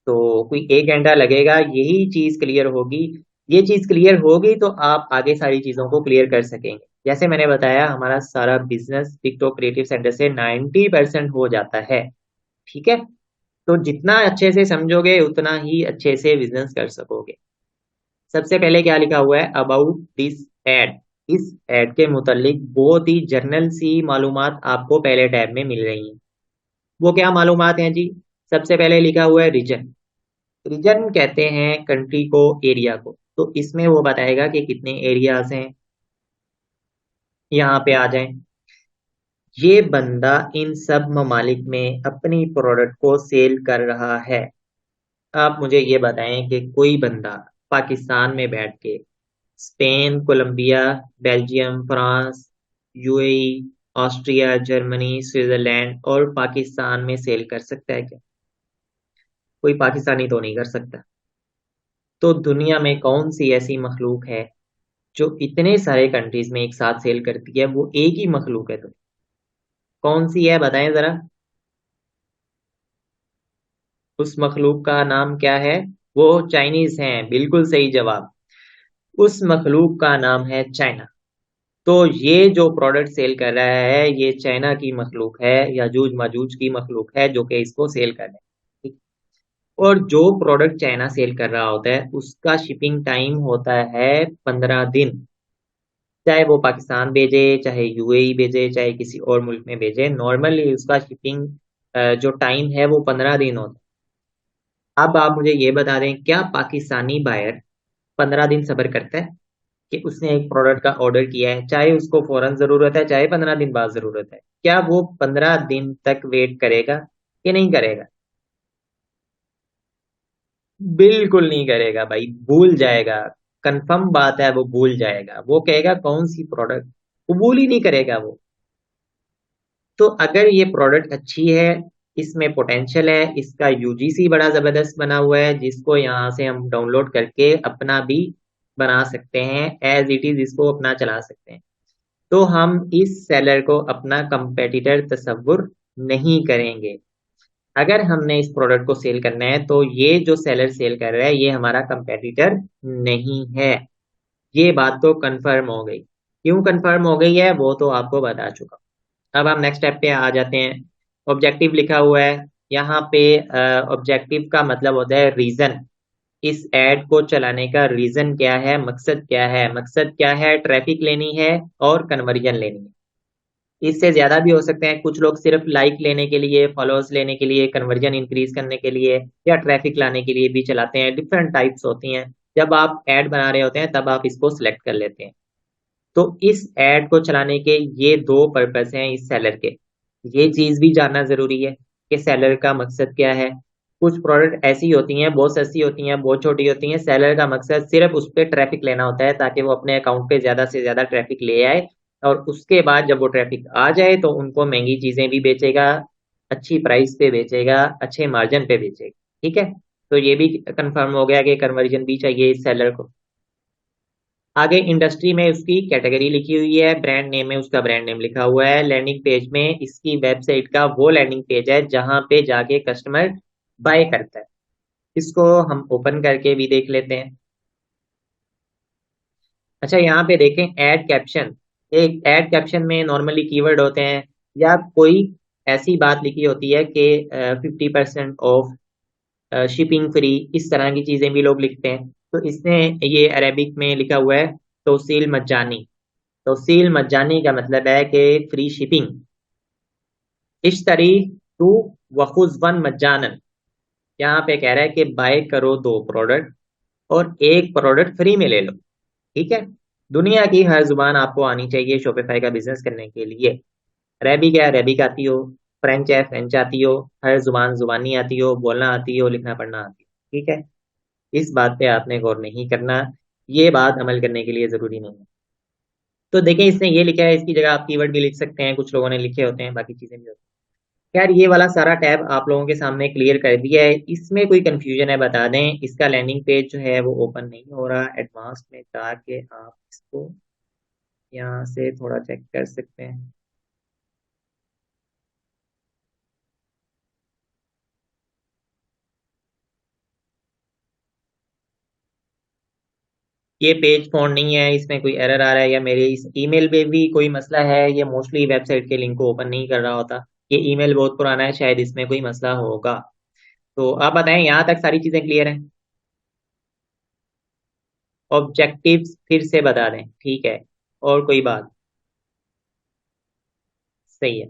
तो कोई 1 घंटा लगेगा, यही चीज क्लियर होगी। ये चीज क्लियर होगी तो आप आगे सारी चीजों को क्लियर कर सकेंगे। जैसे मैंने बताया, हमारा सारा बिजनेस टिकटॉक क्रिएटिव सेंटर से 90% हो जाता है। ठीक है, तो जितना अच्छे से समझोगे उतना ही अच्छे से बिजनेस कर सकोगे। सबसे पहले क्या लिखा हुआ है, अबाउट दिस एड। इस एड के मुतालिक बहुत ही जर्नल सी मालूमात आपको पहले टैब में मिल रही हैं। वो क्या मालूमात हैं जी? सबसे पहले लिखा हुआ है रीजन। रीजन कहते हैं कंट्री को, एरिया को। तो इसमें वो बताएगा कि कितने एरियाज हैं। यहाँ पे आ जाएं, ये बंदा इन सब ममालिक में अपनी प्रोडक्ट को सेल कर रहा है। आप मुझे ये बताएं कि कोई बंदा पाकिस्तान में बैठ के Spain, Colombia, Belgium, France, UAE, Austria, Germany, Switzerland और पाकिस्तान में सेल कर सकता है क्या? कोई पाकिस्तानी तो नहीं कर सकता। तो दुनिया में कौन सी ऐसी मखलूक है जो इतने सारे कंट्रीज में एक साथ सेल करती है? वो एक ही मखलूक है, तो कौन सी है बताएं जरा। उस मखलूक का नाम क्या है? वो चाइनीज हैं, बिल्कुल सही जवाब। उस मखलूक का नाम है चाइना। तो ये जो प्रोडक्ट सेल कर रहा है ये चाइना की मखलूक है, याजूज माजूज की मखलूक है जो कि इसको सेल कर रहा है। ठीक? और जो प्रोडक्ट चाइना सेल कर रहा होता है उसका शिपिंग टाइम होता है 15 दिन। चाहे वो पाकिस्तान भेजे, चाहे यूएई भेजे, चाहे किसी और मुल्क में भेजे, नॉर्मली उसका शिपिंग जो टाइम है वो 15 दिन होता है। अब आप मुझे ये बता दें, क्या पाकिस्तानी बायर 15 दिन सब्र करता है? कि उसने एक प्रोडक्ट का ऑर्डर किया है, चाहे उसको फौरन जरूरत है चाहे 15 दिन बाद जरूरत है, क्या वो 15 दिन तक वेट करेगा कि नहीं करेगा? बिल्कुल नहीं करेगा भाई, भूल जाएगा। कंफर्म बात है, वो भूल जाएगा। वो कहेगा कौन सी प्रोडक्ट, कबूल ही नहीं करेगा वो। तो अगर ये प्रोडक्ट अच्छी है, इसमें पोटेंशियल है, इसका यूजीसी बड़ा जबरदस्त बना हुआ है जिसको यहाँ से हम डाउनलोड करके अपना भी बना सकते हैं, एज इट इज इसको अपना चला सकते हैं, तो हम इस सेलर को अपना कंपेटिटर तस्वुर नहीं करेंगे। अगर हमने इस प्रोडक्ट को सेल करना है तो ये जो सेलर सेल कर रहा है ये हमारा कंपेटिटर नहीं है। ये बात तो कंफर्म हो गई। क्यों कंफर्म हो गई है वो तो आपको बता चुका। अब हम नेक्स्ट स्टेप पे आ जाते हैं। ऑब्जेक्टिव लिखा हुआ है यहाँ पे। ऑब्जेक्टिव का मतलब होता है रीजन। इस एड को चलाने का रीजन क्या है, मकसद क्या है? मकसद क्या है? ट्रैफिक लेनी है और कन्वर्जन लेनी है। इससे ज्यादा भी हो सकते हैं। कुछ लोग सिर्फ लाइक लेने के लिए, फॉलोअर्स लेने के लिए, कन्वर्जन इंक्रीज करने के लिए या ट्रैफिक लाने के लिए भी चलाते हैं। डिफरेंट टाइप्स होती हैं। जब आप ऐड बना रहे होते हैं तब आप इसको सिलेक्ट कर लेते हैं। तो इस ऐड को चलाने के ये दो पर्पस हैं इस सेलर के। ये चीज भी जानना जरूरी है कि सेलर का मकसद क्या है। कुछ प्रोडक्ट ऐसी होती हैं, बहुत सस्ती होती हैं, बहुत छोटी होती हैं, सेलर का मकसद सिर्फ उस पर ट्रैफिक लेना होता है ताकि वो अपने अकाउंट पे ज्यादा से ज्यादा ट्रैफिक ले आए, और उसके बाद जब वो ट्रैफिक आ जाए तो उनको महंगी चीजें भी बेचेगा, अच्छी प्राइस पे बेचेगा, अच्छे मार्जिन पे बेचेगा। ठीक है, तो ये भी कंफर्म हो गया कि कन्वर्जन भी चाहिए इस सेलर को। आगे इंडस्ट्री में उसकी कैटेगरी लिखी हुई है, ब्रांड नेम में उसका ब्रांड नेम लिखा हुआ है, लैंडिंग पेज में इसकी वेबसाइट का वो लैंडिंग पेज है जहां पे जाके कस्टमर बाय करता है। इसको हम ओपन करके भी देख लेते हैं। अच्छा, यहाँ पे देखें ऐड कैप्शन। एक ऐड कैप्शन में नॉर्मली कीवर्ड होते हैं या कोई ऐसी बात लिखी होती है कि 50% ऑफ, शिपिंग फ्री, इस तरह की चीजें भी लोग लिखते हैं। तो इसने ये अरेबिक में लिखा हुआ है तोसील मज्जानी। तोसील मज्जानी का मतलब है कि फ्री शिपिंग। इश्तरी टू वखुज वन मज्जानन, यहाँ पे कह रहा है कि बाय करो दो प्रोडक्ट और एक प्रोडक्ट फ्री में ले लो। ठीक है, दुनिया की हर जुबान आपको आनी चाहिए शॉपिफाई का बिजनेस करने के लिए। अरेबिक है, अरेबिक आती हो, फ्रेंच है, फ्रेंच आती हो, हर जुबान जुबानी आती हो, बोलना आती हो, लिखना पढ़ना आती हो। ठीक है, इस बात पे आपने गौर नहीं करना, ये बात अमल करने के लिए जरूरी नहीं है। तो देखिए इसने ये लिखा है, इसकी जगह आप कीवर्ड भी लिख सकते हैं, कुछ लोगों ने लिखे होते हैं, बाकी चीजें भी होती हैं। यार ये वाला सारा टैब आप लोगों के सामने क्लियर कर दिया है, इसमें कोई कंफ्यूजन है बता दें। इसका लैंडिंग पेज जो है वो ओपन नहीं हो रहा एडवांस में, ताकि आप इसको यहाँ से थोड़ा चेक कर सकते हैं। ये पेज फॉन्ट नहीं है, इसमें कोई एरर आ रहा है, या मेरे इस ईमेल पे भी कोई मसला है, ये मोस्टली वेबसाइट के लिंक को ओपन नहीं कर रहा होता। ये ईमेल बहुत पुराना है, शायद इसमें कोई मसला होगा। तो आप बताएं, यहाँ तक सारी चीजें क्लियर हैं? ऑब्जेक्टिव्स फिर से बता दें, ठीक है। और कोई बात? सही है।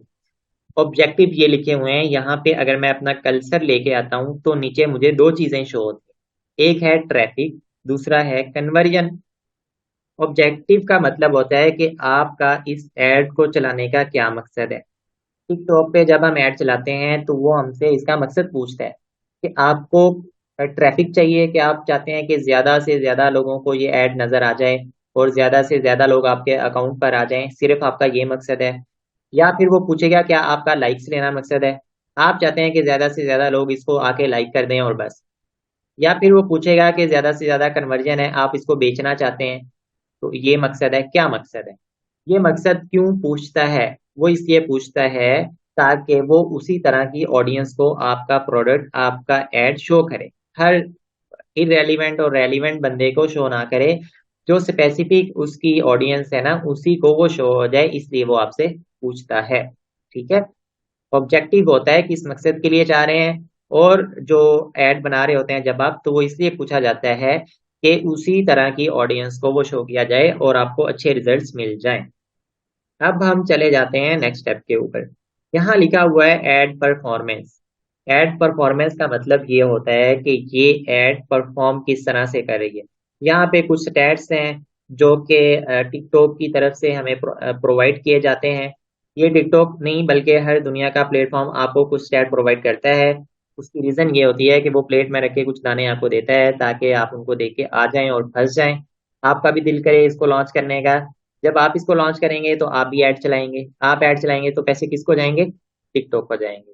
ऑब्जेक्टिव ये लिखे हुए हैं यहाँ पे, अगर मैं अपना कर्सर लेके आता हूँ तो नीचे मुझे दो चीजें शो होती हैं, एक है ट्रैफिक, दूसरा है कन्वर्जन। ऑब्जेक्टिव का मतलब होता है कि आपका इस ऐड को चलाने का क्या मकसद है। टिकटॉक पे जब हम ऐड चलाते हैं तो वो हमसे इसका मकसद पूछता है कि आपको ट्रैफिक चाहिए, कि आप चाहते हैं कि ज्यादा से ज्यादा लोगों को ये ऐड नजर आ जाए और ज्यादा से ज्यादा लोग आपके अकाउंट पर आ जाएं, सिर्फ आपका ये मकसद है। या फिर वो पूछेगा क्या आपका लाइक्स लेना मकसद है, आप चाहते हैं कि ज्यादा से ज्यादा लोग इसको आके लाइक कर दें और बस। या फिर वो पूछेगा कि ज्यादा से ज्यादा कन्वर्जन है, आप इसको बेचना चाहते हैं, तो ये मकसद है, क्या मकसद है। ये मकसद क्यों पूछता है? वो इसलिए पूछता है ताकि वो उसी तरह की ऑडियंस को आपका प्रोडक्ट, आपका एड शो करे। हर इरेलीवेंट और रेलिवेंट बंदे को शो ना करे, जो स्पेसिफिक उसकी ऑडियंस है ना उसी को वो शो हो जाए, इसलिए वो आपसे पूछता है। ठीक है, ऑब्जेक्टिव होता है किस मकसद के लिए चाह रहे हैं, और जो एड बना रहे होते हैं जब आप, तो वो इसलिए पूछा जाता है कि उसी तरह की ऑडियंस को वो शो किया जाए और आपको अच्छे रिजल्ट्स मिल जाएं। अब हम चले जाते हैं नेक्स्ट स्टेप के ऊपर। यहाँ लिखा हुआ है ऐड परफॉर्मेंस। ऐड परफॉर्मेंस का मतलब ये होता है कि ये ऐड परफॉर्म किस तरह से कर रही है। यहाँ पे कुछ स्टैट्स हैं जो कि टिकटॉक की तरफ से हमें प्रोवाइड किए जाते हैं। ये टिकटॉक नहीं बल्कि हर दुनिया का प्लेटफॉर्म आपको कुछ स्टैट प्रोवाइड करता है। उसकी रीजन ये होती है कि वो प्लेट में रख के कुछ दाने आपको देता है ताकि आप उनको देख के आ जाएं और फंस जाएं, आपका भी दिल करे इसको लॉन्च करने का। जब आप इसको लॉन्च करेंगे तो आप भी ऐड चलाएंगे, आप ऐड चलाएंगे तो पैसे किसको जाएंगे? टिकटॉक को जाएंगे।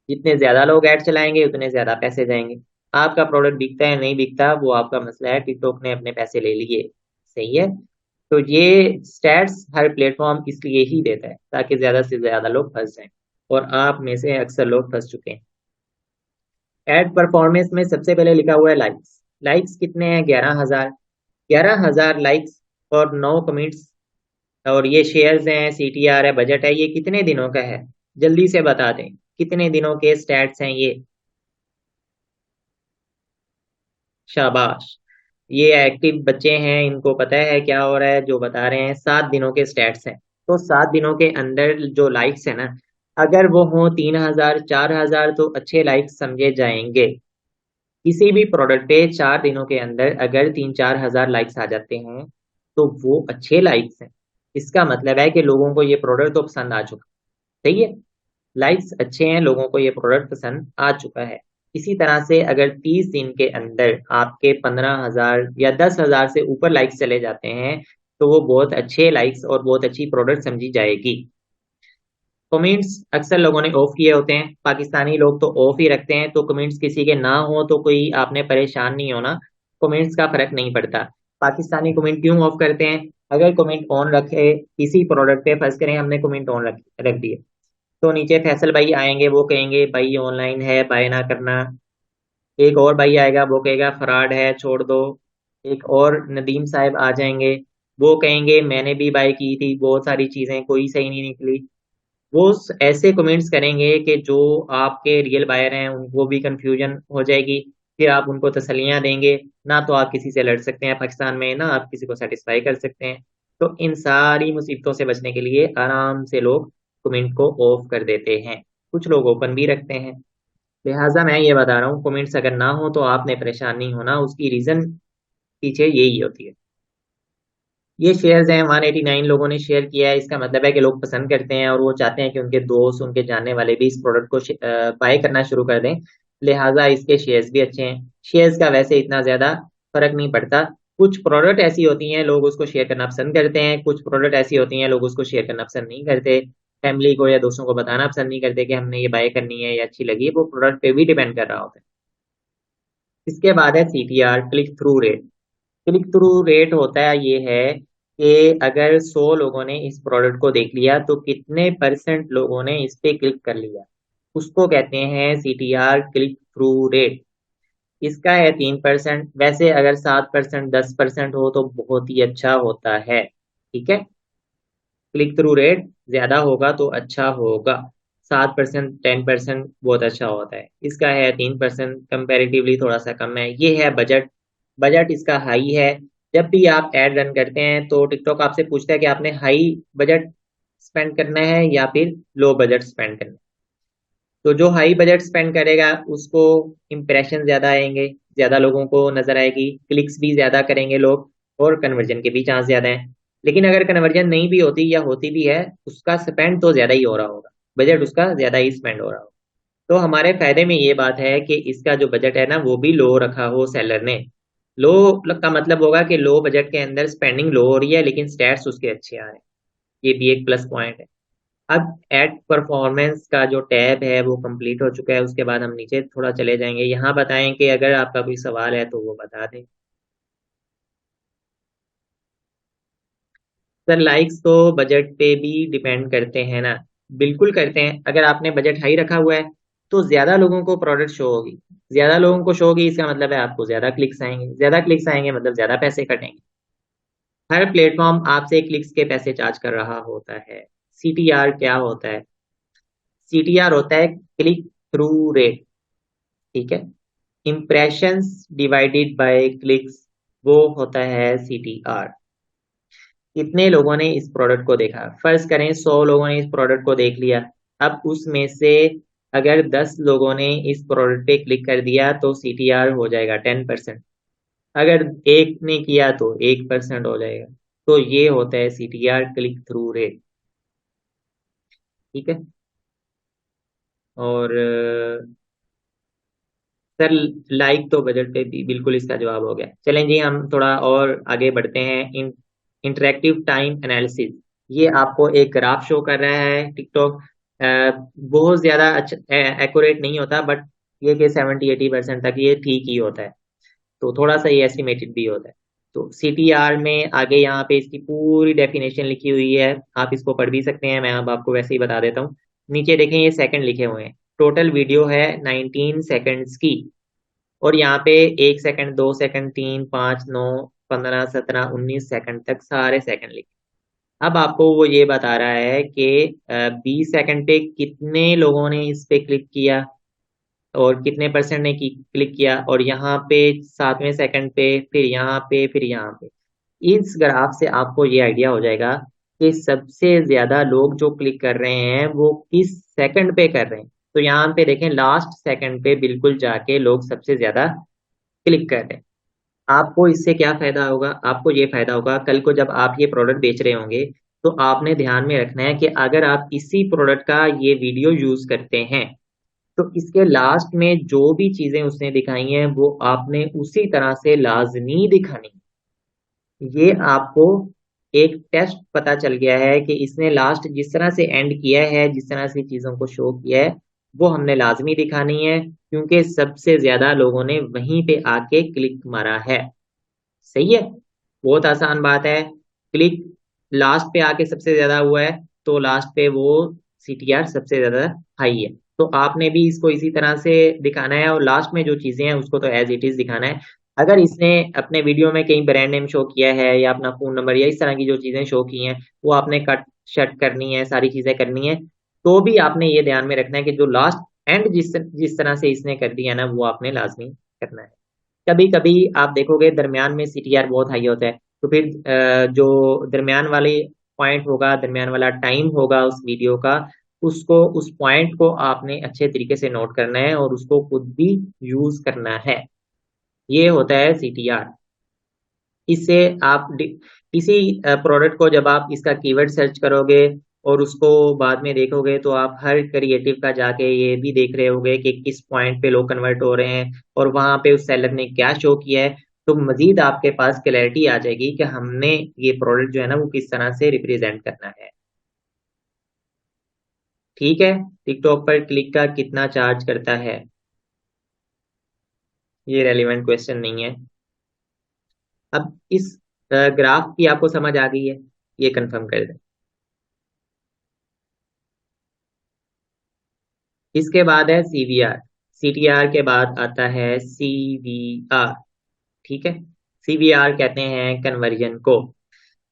जितने ज्यादा लोग ऐड चलाएंगे उतने ज्यादा पैसे जाएंगे। आपका प्रोडक्ट बिकता है नहीं बिकता वो आपका मसला है, टिकटॉक ने अपने पैसे ले लिए। सही है, तो ये स्टैट्स हर प्लेटफॉर्म इसलिए ही देता है ताकि ज्यादा से ज्यादा लोग फंस जाएं, और आप में से अक्सर लोग फंस चुके हैं। एड परफॉर्मेंस में सबसे पहले लिखा हुआ है लाइक्स। लाइक्स कितने हैं? 11,000। 11,000 लाइक्स और 9 कमेंट्स, और ये शेयर्स हैं, सीटीआर है, बजट है, ये कितने दिनों का है? जल्दी से बता दें, कितने दिनों के स्टैट्स हैं ये? शाबाश, ये एक्टिव बच्चे हैं, इनको पता है क्या हो रहा है, जो बता रहे हैं 7 दिनों के स्टैट्स हैं। तो 7 दिनों के अंदर जो लाइक्स है ना, अगर वो हो 3,000 4,000 तो अच्छे लाइक्स समझे जाएंगे। किसी भी प्रोडक्ट पे 4 दिनों के अंदर अगर 3-4 हजार लाइक्स आ जाते हैं तो वो अच्छे लाइक्स हैं। इसका मतलब है कि लोगों को ये प्रोडक्ट तो पसंद आ चुका। सही है, लाइक्स अच्छे हैं, लोगों को ये प्रोडक्ट पसंद आ चुका है। इसी तरह से अगर 30 दिन के अंदर आपके 15 हजार या 10 हजार से ऊपर लाइक्स चले जाते हैं तो वो बहुत अच्छे लाइक्स और बहुत अच्छी प्रोडक्ट समझी जाएगी। कमेंट्स अक्सर लोगों ने ऑफ किए होते हैं, पाकिस्तानी लोग तो ऑफ ही रखते हैं, तो कमेंट्स किसी के ना हो तो कोई आपने परेशान नहीं होना, कमेंट्स का फर्क नहीं पड़ता। पाकिस्तानी कमेंट क्यों ऑफ करते हैं? अगर कमेंट ऑन रखे किसी प्रोडक्ट पे, फर्ज करें हमने कमेंट ऑन रख दिए, तो नीचे फैसल भाई आएंगे, वो कहेंगे भाई ऑनलाइन है बाय ना करना। एक और भाई आएगा, वो कहेगा फ्रॉड है छोड़ दो। एक और नदीम साहब आ जाएंगे, वो कहेंगे मैंने भी बाय की थी, बहुत सारी चीजें कोई सही नहीं निकली। वो ऐसे कमेंट्स करेंगे कि जो आपके रियल बायर हैं उनको भी कंफ्यूजन हो जाएगी। फिर आप उनको तसल्लियां देंगे, ना तो आप किसी से लड़ सकते हैं पाकिस्तान में, ना आप किसी को सेटिस्फाई कर सकते हैं। तो इन सारी मुसीबतों से बचने के लिए आराम से लोग कमेंट को ऑफ कर देते हैं, कुछ लोग ओपन भी रखते हैं। लिहाजा मैं ये बता रहा हूँ, कमेंट्स अगर ना हो तो आपने परेशान नहीं होना, उसकी रीजन पीछे यही होती है। ये शेयर्स हैं, 189 लोगों ने शेयर किया है, इसका मतलब है कि लोग पसंद करते हैं और वो चाहते हैं कि उनके दोस्त उनके जानने वाले भी इस प्रोडक्ट को बाय करना शुरू कर दें। लिहाजा इसके शेयर्स भी अच्छे हैं। शेयर्स का वैसे इतना ज्यादा फर्क नहीं पड़ता। कुछ प्रोडक्ट ऐसी होती हैं लोग उसको शेयर करना पसंद करते हैं, कुछ प्रोडक्ट ऐसी होती हैं लोग उसको शेयर करना पसंद नहीं करते, फैमिली को या दोस्तों को बताना पसंद नहीं करते कि हमने ये बाय करनी है या अच्छी लगी, वो प्रोडक्ट पे भी डिपेंड कर रहा होता है। इसके बाद है CTR, click through rate. Click through rate होता है ये है कि अगर 100 लोगों ने इस प्रोडक्ट को देख लिया तो कितने परसेंट लोगों ने इस पे क्लिक कर लिया, उसको कहते हैं CTR, क्लिक थ्रू रेट। इसका है 3%। वैसे अगर 7%, 10% हो तो बहुत ही अच्छा होता है। ठीक है, क्लिक थ्रू रेट ज्यादा होगा तो अच्छा होगा। 7%, 10% बहुत अच्छा होता है। इसका है 3%, कंपेरेटिवली थोड़ा सा कम है। ये है बजट। बजट इसका हाई है। जब भी आप एड रन करते हैं तो टिकटॉक आपसे पूछता है कि आपने हाई बजट स्पेंड करना है या फिर लो बजट स्पेंड करना है। तो जो हाई बजट स्पेंड करेगा उसको इम्प्रेशन ज्यादा आएंगे, ज्यादा लोगों को नजर आएगी, क्लिक्स भी ज्यादा करेंगे लोग, और कन्वर्जन के भी चांस ज्यादा हैं। लेकिन अगर कन्वर्जन नहीं भी होती या होती भी है, उसका स्पेंड तो ज्यादा ही हो रहा होगा, बजट उसका ज्यादा ही स्पेंड हो रहा होगा। तो हमारे फायदे में ये बात है कि इसका जो बजट है ना वो भी लो रखा हो सेलर ने। लो का मतलब होगा कि लो बजट के अंदर स्पेंडिंग लो हो रही है लेकिन स्टैट्स उसके अच्छे आ रहे हैं। ये भी एक प्लस पॉइंट है। अब एड परफॉर्मेंस का जो टैब है वो कंप्लीट हो चुका है, उसके बाद हम नीचे थोड़ा चले जाएंगे। यहाँ बताएं कि अगर आपका कोई सवाल है तो वो बता दें। सर लाइक्स तो बजट पे भी डिपेंड करते हैं ना। बिल्कुल करते हैं। अगर आपने बजट हाई रखा हुआ है तो ज्यादा लोगों को प्रोडक्ट शो होगी। ज्यादा लोगों को शो होगी इसका मतलब है आपको ज्यादा क्लिक्स आएंगे, ज्यादा क्लिक्स आएंगे मतलब ज्यादा पैसे कटेंगे। हर प्लेटफॉर्म आपसे क्लिक्स के पैसे चार्ज कर रहा होता है। CTR क्या होता है? CTR होता है क्लिक थ्रू रेट। ठीक है, इम्प्रेशंस डिवाइडेड बाय क्लिक्स, वो होता है CTR। कितने लोगों ने इस प्रोडक्ट को देखा? फर्ज करें 100 लोगों ने इस प्रोडक्ट को देख लिया। अब उसमें से अगर 10 लोगों ने इस प्रोडक्ट पे क्लिक कर दिया तो CTR हो जाएगा 10%। अगर एक ने किया तो 1% हो जाएगा। तो ये होता है CTR, क्लिक थ्रू रेट। ठीक है। और सर लाइक तो बजट पे भी बिल्कुल इसका जवाब हो गया। चलें जी हम थोड़ा और आगे बढ़ते हैं। इंटरेक्टिव टाइम एनालिसिस, ये आपको एक ग्राफ शो कर रहा है टिकटॉक। बहुत ज्यादा अच्छा एक्यूरेट नहीं होता, बट ये कि 70-80% तक ये ठीक ही होता है। तो थोड़ा सा ये एस्टिमेटेड भी होता है। तो CTR में आगे यहाँ पे इसकी पूरी डेफिनेशन लिखी हुई है, आप इसको पढ़ भी सकते हैं, मैं अब आपको वैसे ही बता देता हूँ। नीचे देखें ये सेकंड लिखे हुए हैं। टोटल वीडियो है 19 सेकंड्स की, और यहाँ पे 1 सेकंड, 2 सेकंड, 3, 5, 9, 15, 17, 19 सेकंड तक सारे सेकंड लिखे। अब आपको वो ये बता रहा है कि 20 सेकंड पे कितने लोगों ने इस पे क्लिक किया और कितने परसेंट ने क्लिक किया, और यहाँ पे 7वें सेकंड पे, फिर यहाँ पे, फिर यहाँ पे। इस ग्राफ से आपको ये आइडिया हो जाएगा कि सबसे ज्यादा लोग जो क्लिक कर रहे हैं वो किस सेकंड पे कर रहे हैं। तो यहाँ पे देखें लास्ट सेकंड पे बिल्कुल जाके लोग सबसे ज्यादा क्लिक कर रहे हैं। आपको इससे क्या फायदा होगा? आपको ये फायदा होगा, कल को जब आप ये प्रोडक्ट बेच रहे होंगे तो आपने ध्यान में रखना है कि अगर आप इसी प्रोडक्ट का ये वीडियो यूज करते हैं तो इसके लास्ट में जो भी चीजें उसने दिखाई हैं वो आपने उसी तरह से लाजमी दिखानी। ये आपको एक टेस्ट पता चल गया है कि इसने लास्ट जिस तरह से एंड किया है, जिस तरह से चीजों को शो किया है, वो हमने लाजमी दिखानी है, क्योंकि सबसे ज्यादा लोगों ने वहीं पे आके क्लिक मारा है। सही है, बहुत आसान बात है। क्लिक लास्ट पे आके सबसे ज्यादा हुआ है तो लास्ट पे वो सीटीआर सबसे ज्यादा हाई है। तो आपने भी इसको इसी तरह से दिखाना है और लास्ट में जो चीजें हैं उसको तो एज इट इज दिखाना है। अगर इसने अपने वीडियो में कहीं ब्रांड नेम शो किया है या अपना फोन नंबर या इस तरह की जो चीजें शो की हैं वो आपने कट शट करनी है, सारी चीजें करनी है, तो भी आपने ये ध्यान में रखना है कि जो लास्ट एंड जिस जिस तरह से इसने कर दिया ना वो आपने लाजमी करना है। कभी कभी आप देखोगे दरमियान में सीटीआर बहुत हाई होता है, तो फिर जो दरमियान वाले पॉइंट होगा, दरमियान वाला टाइम होगा उस वीडियो का, उसको उस पॉइंट को आपने अच्छे तरीके से नोट करना है और उसको खुद भी यूज करना है। ये होता है सीटीआर। इससे आप किसी प्रोडक्ट को जब आप इसका कीवर्ड सर्च करोगे और उसको बाद में देखोगे तो आप हर क्रिएटिव का जाके ये भी देख रहे होगे कि किस पॉइंट पे लोग कन्वर्ट हो रहे हैं और वहां पे उस सेलर ने क्या शो किया है। तो मजीद आपके पास क्लैरिटी आ जाएगी कि हमने ये प्रोडक्ट जो है ना वो किस तरह से रिप्रेजेंट करना है। ठीक है, टिकटॉक पर क्लिक का कितना चार्ज करता है? ये रेलिवेंट क्वेश्चन नहीं है। अब इस ग्राफ की आपको समझ आ गई है, ये कंफर्म कर दें। इसके बाद है सीवीआर। सीटीआर के बाद आता है सीवीआर। ठीक है, सीवीआर कहते हैं कन्वर्जन को।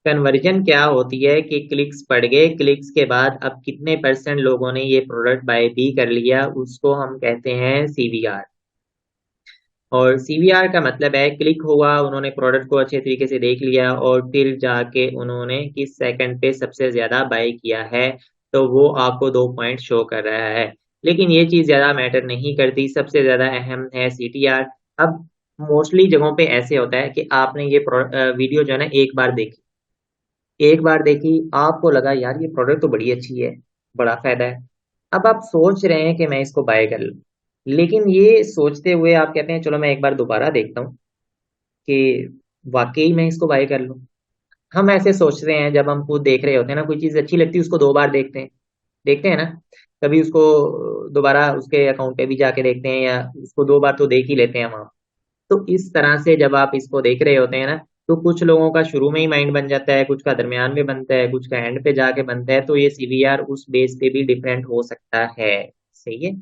कन्वर्जन क्या होती है कि क्लिक्स पड़ गए, क्लिक्स के बाद अब कितने परसेंट लोगों ने ये प्रोडक्ट बाय भी कर लिया, उसको हम कहते हैं सीवीआर। और सीवीआर का मतलब है क्लिक हुआ, उन्होंने प्रोडक्ट को अच्छे तरीके से देख लिया और फिर जाके उन्होंने किस सेकंड पे सबसे ज्यादा बाय किया है, तो वो आपको 2 पॉइंट शो कर रहा है। लेकिन ये चीज ज्यादा मैटर नहीं करती, सबसे ज्यादा अहम है सीटीआर। अब मोस्टली जगहों पे ऐसे होता है कि आपने ये वीडियो जो है ना एक बार देखी, एक बार देखी, आपको लगा यार ये प्रोडक्ट तो बड़ी अच्छी है, बड़ा फायदा है। अब आप सोच रहे हैं कि मैं इसको बाय कर लूं, लेकिन ये सोचते हुए आप कहते हैं चलो मैं एक बार दोबारा देखता हूँ कि वाकई मैं इसको बाय कर लूं। हम ऐसे सोचते हैं जब हम खुद देख रहे होते हैं ना, कोई चीज अच्छी लगती है उसको 2 बार देखते हैं, देखते हैं ना। कभी उसको दोबारा उसके अकाउंट पे भी जाके देखते हैं या उसको 2 बार तो देख ही लेते हैं वहां। तो इस तरह से जब आप इसको देख रहे होते हैं ना, तो कुछ लोगों का शुरू में ही माइंड बन जाता है, कुछ का दरमियान में बनता है, कुछ का एंड पे जाके बनता है, तो ये सीवीआर उस बेस पे भी डिफरेंट हो सकता है। सही है,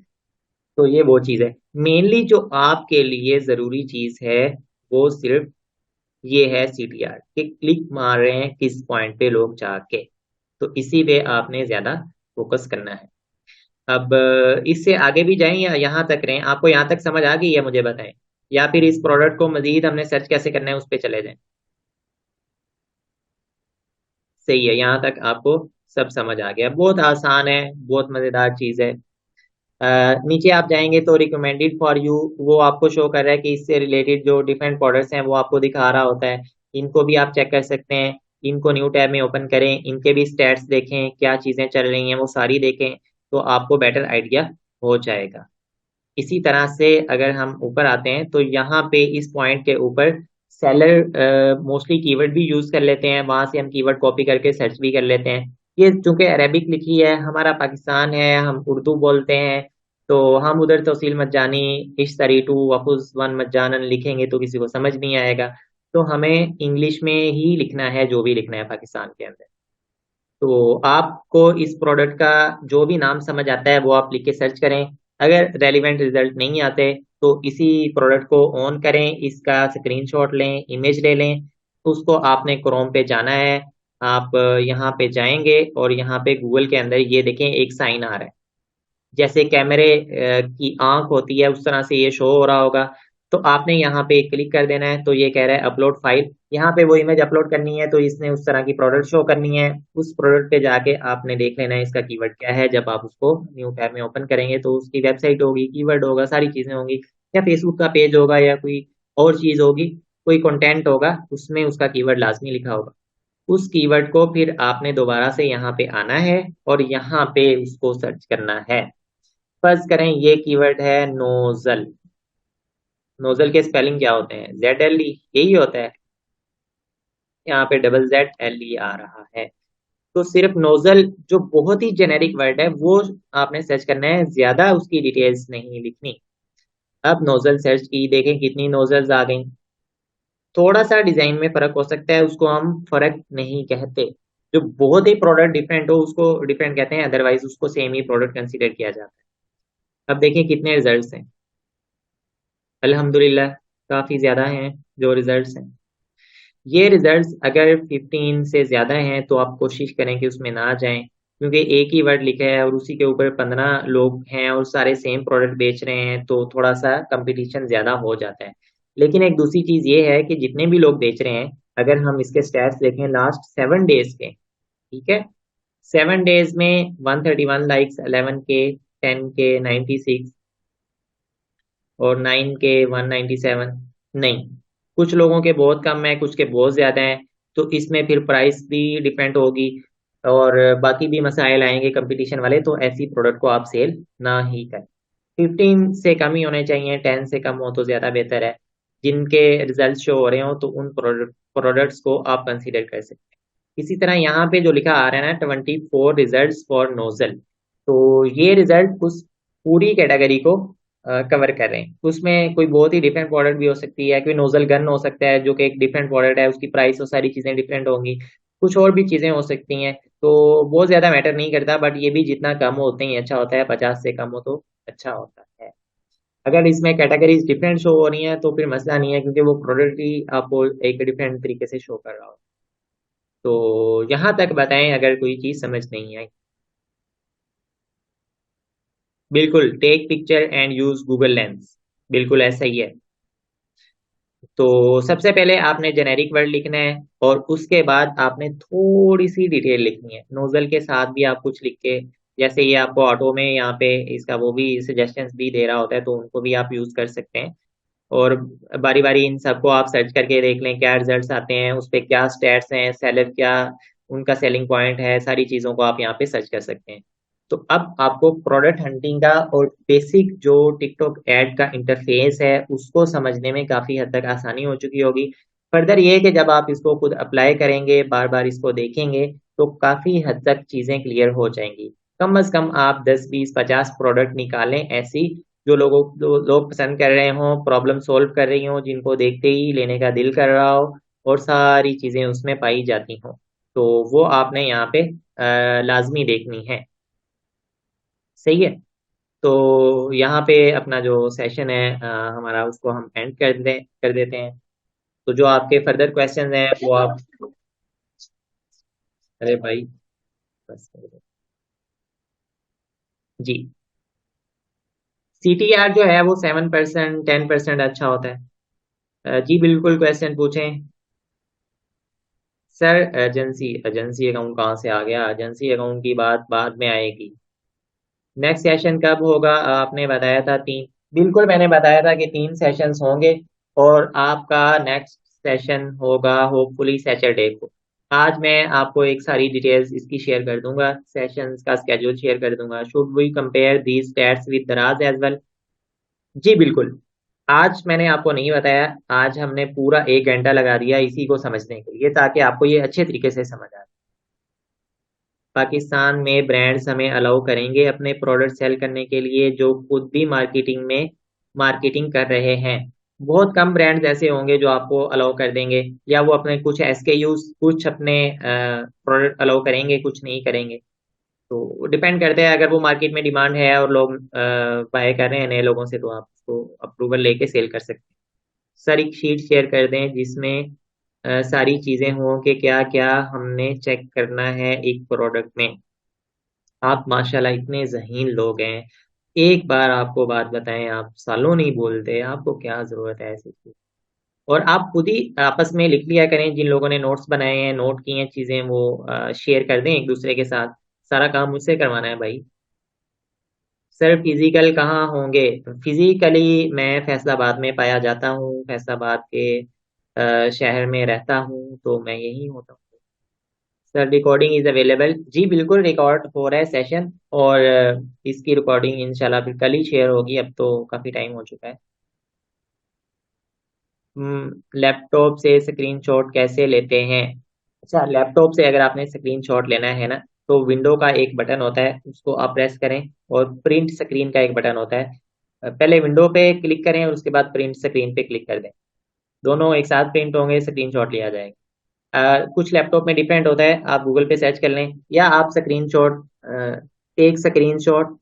तो ये वो चीज है। मेनली जो आपके लिए जरूरी चीज है वो सिर्फ ये है सीटीआर, कि क्लिक मार रहे हैं किस पॉइंट पे लोग जाके, तो इसी पे आपने ज्यादा फोकस करना है। अब इससे आगे भी जाएं या यहाँ तक रहें? आपको यहाँ तक समझ आ गई है मुझे बताएं, या फिर इस प्रोडक्ट को मजीद हमने सर्च कैसे करना है उस पर चले जाएं? सही है, यहाँ तक आपको सब समझ आ गया। बहुत आसान है, बहुत मजेदार चीज है। नीचे आप जाएंगे तो रिकमेंडेड फॉर यू, वो आपको शो कर रहा है कि इससे रिलेटेड जो डिफरेंट प्रोडक्ट्स हैं वो आपको दिखा रहा होता है। इनको भी आप चेक कर सकते हैं। इनको न्यू टैब में ओपन करें, इनके भी स्टैट्स देखें, क्या चीजें चल रही हैं वो सारी देखें, तो आपको बेटर आइडिया हो जाएगा। इसी तरह से अगर हम ऊपर आते हैं तो यहाँ पे इस पॉइंट के ऊपर सेलर मोस्टली कीवर्ड भी यूज कर लेते हैं, वहां से हम कीवर्ड कॉपी करके सर्च भी कर लेते हैं। ये चूंकि अरेबिक लिखी है, हमारा पाकिस्तान है, हम उर्दू बोलते हैं, तो हम उधर तौसील मज्जानी इश्तरी टू वफुज वन मज्जानन लिखेंगे तो किसी को समझ नहीं आएगा। तो हमें इंग्लिश में ही लिखना है जो भी लिखना है पाकिस्तान के अंदर। तो आपको इस प्रोडक्ट का जो भी नाम समझ आता है वो आप लिख के सर्च करें। अगर रेलिवेंट रिजल्ट नहीं आते तो इसी प्रोडक्ट को ऑन करें, इसका स्क्रीनशॉट लें, इमेज ले लें, उसको आपने क्रोम पे जाना है। आप यहाँ पे जाएंगे और यहाँ पे गूगल के अंदर ये देखें एक साइन आ रहा है, जैसे कैमरे की आंख होती है उस तरह से ये शो हो रहा होगा। तो आपने यहाँ पे क्लिक कर देना है, तो ये कह रहा है अपलोड फाइल, यहाँ पे वो इमेज अपलोड करनी है, तो इसने उस तरह की प्रोडक्ट शो करनी है। उस प्रोडक्ट पे जाके आपने देख लेना है इसका कीवर्ड क्या है। जब आप उसको न्यू टैब में ओपन करेंगे तो उसकी वेबसाइट होगी, कीवर्ड होगा, सारी चीजें होंगी, या फेसबुक का पेज होगा या कोई और चीज होगी, कोई कंटेंट होगा, उसमें उसका कीवर्ड लाजमी लिखा होगा। उस कीवर्ड को फिर आपने दोबारा से यहाँ पे आना है और यहाँ पे उसको सर्च करना है। फर्ज करें ये कीवर्ड है नोजल। नोजल के स्पेलिंग क्या होते हैं? ZLE, यही होता है। यहाँ पे ZZLE आ रहा है। तो सिर्फ नोजल जो बहुत ही जेनेरिक वर्ड है वो आपने सर्च करना है, ज्यादा उसकी डिटेल्स नहीं लिखनी। अब नोजल सर्च की, देखें कितनी नोजल्स आ गई। थोड़ा सा डिजाइन में फर्क हो सकता है, उसको हम फर्क नहीं कहते। जो बहुत ही प्रोडक्ट डिफरेंट हो उसको डिफरेंट कहते हैं, अदरवाइज उसको सेम ही प्रोडक्ट कंसीडर किया जाता है। अब देखिए कितने रिजल्ट्स हैं। अल्हम्दुलिल्लाह काफी ज्यादा हैं जो रिजल्ट्स हैं। ये रिजल्ट्स अगर 15 से ज्यादा हैं तो आप कोशिश करें कि उसमें ना जाएं, क्योंकि एक ही वर्ड लिखा है और उसी के ऊपर 15 लोग हैं और सारे सेम प्रोडक्ट बेच रहे हैं, तो थोड़ा सा कंपटीशन ज्यादा हो जाता है। लेकिन एक दूसरी चीज ये है कि जितने भी लोग बेच रहे हैं, अगर हम इसके स्टैट्स देखें लास्ट 7 डेज के, ठीक है, 7 डेज में 131 लाइक्स, 11 के, 10 के 96 और 9 के 197। नहीं, कुछ लोगों के बहुत कम है, कुछ के बहुत ज्यादा है, तो इसमें फिर प्राइस भी डिपेंड होगी और बाकी भी मसाइल आएंगे कंपटीशन वाले, तो ऐसी प्रोडक्ट को आप सेल ना ही करें। 15 से कम ही होने चाहिए, 10 से कम हो तो ज्यादा बेहतर है। जिनके रिजल्ट शो हो रहे हो तो उन प्रोडक्ट्स को आप कंसीडर कर सकते हैं। इसी तरह यहाँ पे जो लिखा आ रहा है ना, 24 रिजल्ट फॉर नोजल, तो ये रिजल्ट उस पूरी कैटेगरी को कवर कर रहे हैं। उसमें कोई बहुत ही डिफरेंट प्रोडक्ट भी हो सकती है, कोई नोजल गन हो सकता है जो कि एक डिफरेंट प्रोडक्ट है, उसकी प्राइस और सारी चीजें डिफरेंट होंगी। कुछ और भी चीजें हो सकती हैं, तो बहुत ज्यादा मैटर नहीं करता, बट ये भी जितना कम हो उतना ही अच्छा होता है, 50 से कम हो तो अच्छा होता है। अगर इसमें कैटेगरीज डिफरेंट शो हो रही हैं तो फिर मसला नहीं है, क्योंकि वो प्रोडक्ट ही आपको एक डिफरेंट तरीके से शो कर रहा हो। तो यहाँ तक बताएं अगर कोई चीज समझ नहीं आई। बिल्कुल, take picture and use Google lens, बिल्कुल ऐसा ही है। तो सबसे पहले आपने जेनेरिक वर्ड लिखना है और उसके बाद आपने थोड़ी सी डिटेल लिखनी है, नोजल के साथ भी आप कुछ लिख के, जैसे ये आपको ऑटो में यहाँ पे इसका वो भी सजेशंस भी दे रहा होता है, तो उनको भी आप यूज कर सकते हैं। और बारी बारी इन सबको आप सर्च करके देख लें क्या रिजल्ट्स आते हैं, उस पर क्या स्टैट्स हैं, सेलर क्या उनका सेलिंग पॉइंट है, सारी चीजों को आप यहाँ पे सर्च कर सकते हैं। तो अब आपको प्रोडक्ट हंटिंग का और बेसिक जो टिकटॉक ऐड का इंटरफेस है उसको समझने में काफी हद तक आसानी हो चुकी होगी। फर्दर ये है कि जब आप इसको खुद अप्लाई करेंगे, बार बार इसको देखेंगे, तो काफी हद तक चीजें क्लियर हो जाएंगी। कम से कम आप 10 20 50 प्रोडक्ट निकालें ऐसी जो लोग पसंद कर रहे हों, प्रॉब्लम सॉल्व कर रही हों, जिनको देखते ही लेने का दिल कर रहा हो और सारी चीजें उसमें पाई जाती हों, तो वो आपने यहाँ पे लाजमी देखनी है। सही है। तो यहाँ पे अपना जो सेशन है हमारा, उसको हम एंड कर देते हैं। तो जो आपके फर्दर क्वेश्चंस हैं वो आप, अरे भाई बस कर दो। जी, CTR जो है वो 7% 10% अच्छा होता है। जी बिल्कुल, क्वेश्चन पूछें। सर एजेंसी एजेंसी अकाउंट कहाँ से आ गया? एजेंसी अकाउंट की बात बाद में आएगी। नेक्स्ट सेशन कब होगा? आपने बताया था 3। बिल्कुल, मैंने बताया था कि 3 सेशंस होंगे और आपका नेक्स्ट सेशन होगा होपफुली सैटरडे को। आज मैं आपको एक सारी डिटेल्स इसकी शेयर कर दूंगा, सेशंस का स्केड्यूल शेयर कर दूंगा। Should we compare these stats with Daraz as well? जी बिल्कुल। आज मैंने आपको नहीं बताया, आज हमने पूरा 1 घंटा लगा दिया इसी को समझने के लिए, ताकि आपको ये अच्छे तरीके से समझ आए। पाकिस्तान में ब्रांड्स हमें अलाउ करेंगे अपने प्रोडक्ट सेल करने के लिए जो खुद भी मार्केटिंग में मार्केटिंग कर रहे हैं। बहुत कम ब्रांड्स ऐसे होंगे जो आपको अलाउ कर देंगे, या वो अपने कुछ SKUs कुछ अपने प्रोडक्ट अलाउ करेंगे, कुछ नहीं करेंगे। तो डिपेंड करता है, अगर वो मार्केट में डिमांड है और लोग बाय कर रहे हैं नए लोगों से, तो आप उसको अप्रूवल लेके सेल कर सकते हैं। सर एक शीट शेयर कर दें जिसमें सारी चीजें हों कि क्या क्या हमने चेक करना है एक प्रोडक्ट में। आप माशाल्लाह इतने ज़हीन लोग हैं। एक बार आपको बात बताएं, आप सालों नहीं बोलते, आपको क्या जरूरत है ऐसी चीज। और आप खुद ही आपस में लिख लिया करें, जिन लोगों ने नोट्स बनाए हैं, नोट की हैं चीजें, वो शेयर कर दें एक दूसरे के साथ। सारा काम मुझसे करवाना है भाई। सर फिजिकल कहाँ होंगे? फिजिकली मैं फैसलाबाद में पाया जाता हूँ, फैसलाबाद के शहर में रहता हूँ, तो मैं यही होता हूँ। सर रिकॉर्डिंग इज अवेलेबल, जी बिल्कुल रिकॉर्ड हो रहा है सेशन, और इसकी रिकॉर्डिंग इंशाल्लाह फिर कल ही शेयर होगी, अब तो काफी टाइम हो चुका है। लैपटॉप से स्क्रीनशॉट कैसे लेते हैं? अच्छा, लैपटॉप से अगर आपने स्क्रीनशॉट लेना है ना, तो विंडो का एक बटन होता है, उसको आप प्रेस करें, और प्रिंट स्क्रीन का एक बटन होता है। पहले विंडो पे क्लिक करें और उसके बाद प्रिंट स्क्रीन पे क्लिक कर दें। दोनों एक साथ प्रिंट होंगे, स्क्रीनशॉट लिया जाएगा। कुछ लैपटॉप में डिपेंड होता है, आप गूगल पे सर्च कर लें, या आप स्क्रीनशॉट टेक स्क्रीनशॉट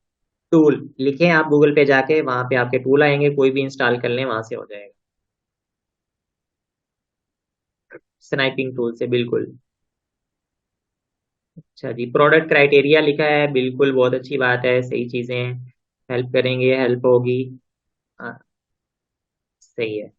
टूल लिखें, आप गूगल पे जाके वहां पे आपके टूल आएंगे, कोई भी इंस्टॉल कर लें, वहां से हो जाएगा। स्नाइपिंग टूल से बिल्कुल। अच्छा जी, प्रोडक्ट क्राइटेरिया लिखा है, बिल्कुल बहुत अच्छी बात है, सही चीजें हेल्प करेंगे, हेल्प होगी। हाँ, सही है।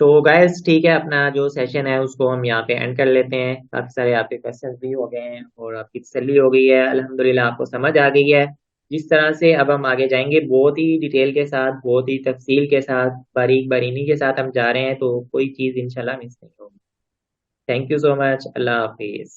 तो गाइस ठीक है, अपना जो सेशन है उसको हम यहाँ पे एंड कर लेते हैं। काफी सारे आपके क्वेश्चंस भी हो गए हैं और आपकी तसल्ली हो गई है, अल्हम्दुलिल्लाह आपको समझ आ गई है। जिस तरह से अब हम आगे जाएंगे, बहुत ही डिटेल के साथ, बहुत ही तफसील के साथ, बारीक बारीनी के साथ हम जा रहे हैं, तो कोई चीज़ इंशाल्लाह मिस नहीं होगी। Thank you so much, Allah Hafiz.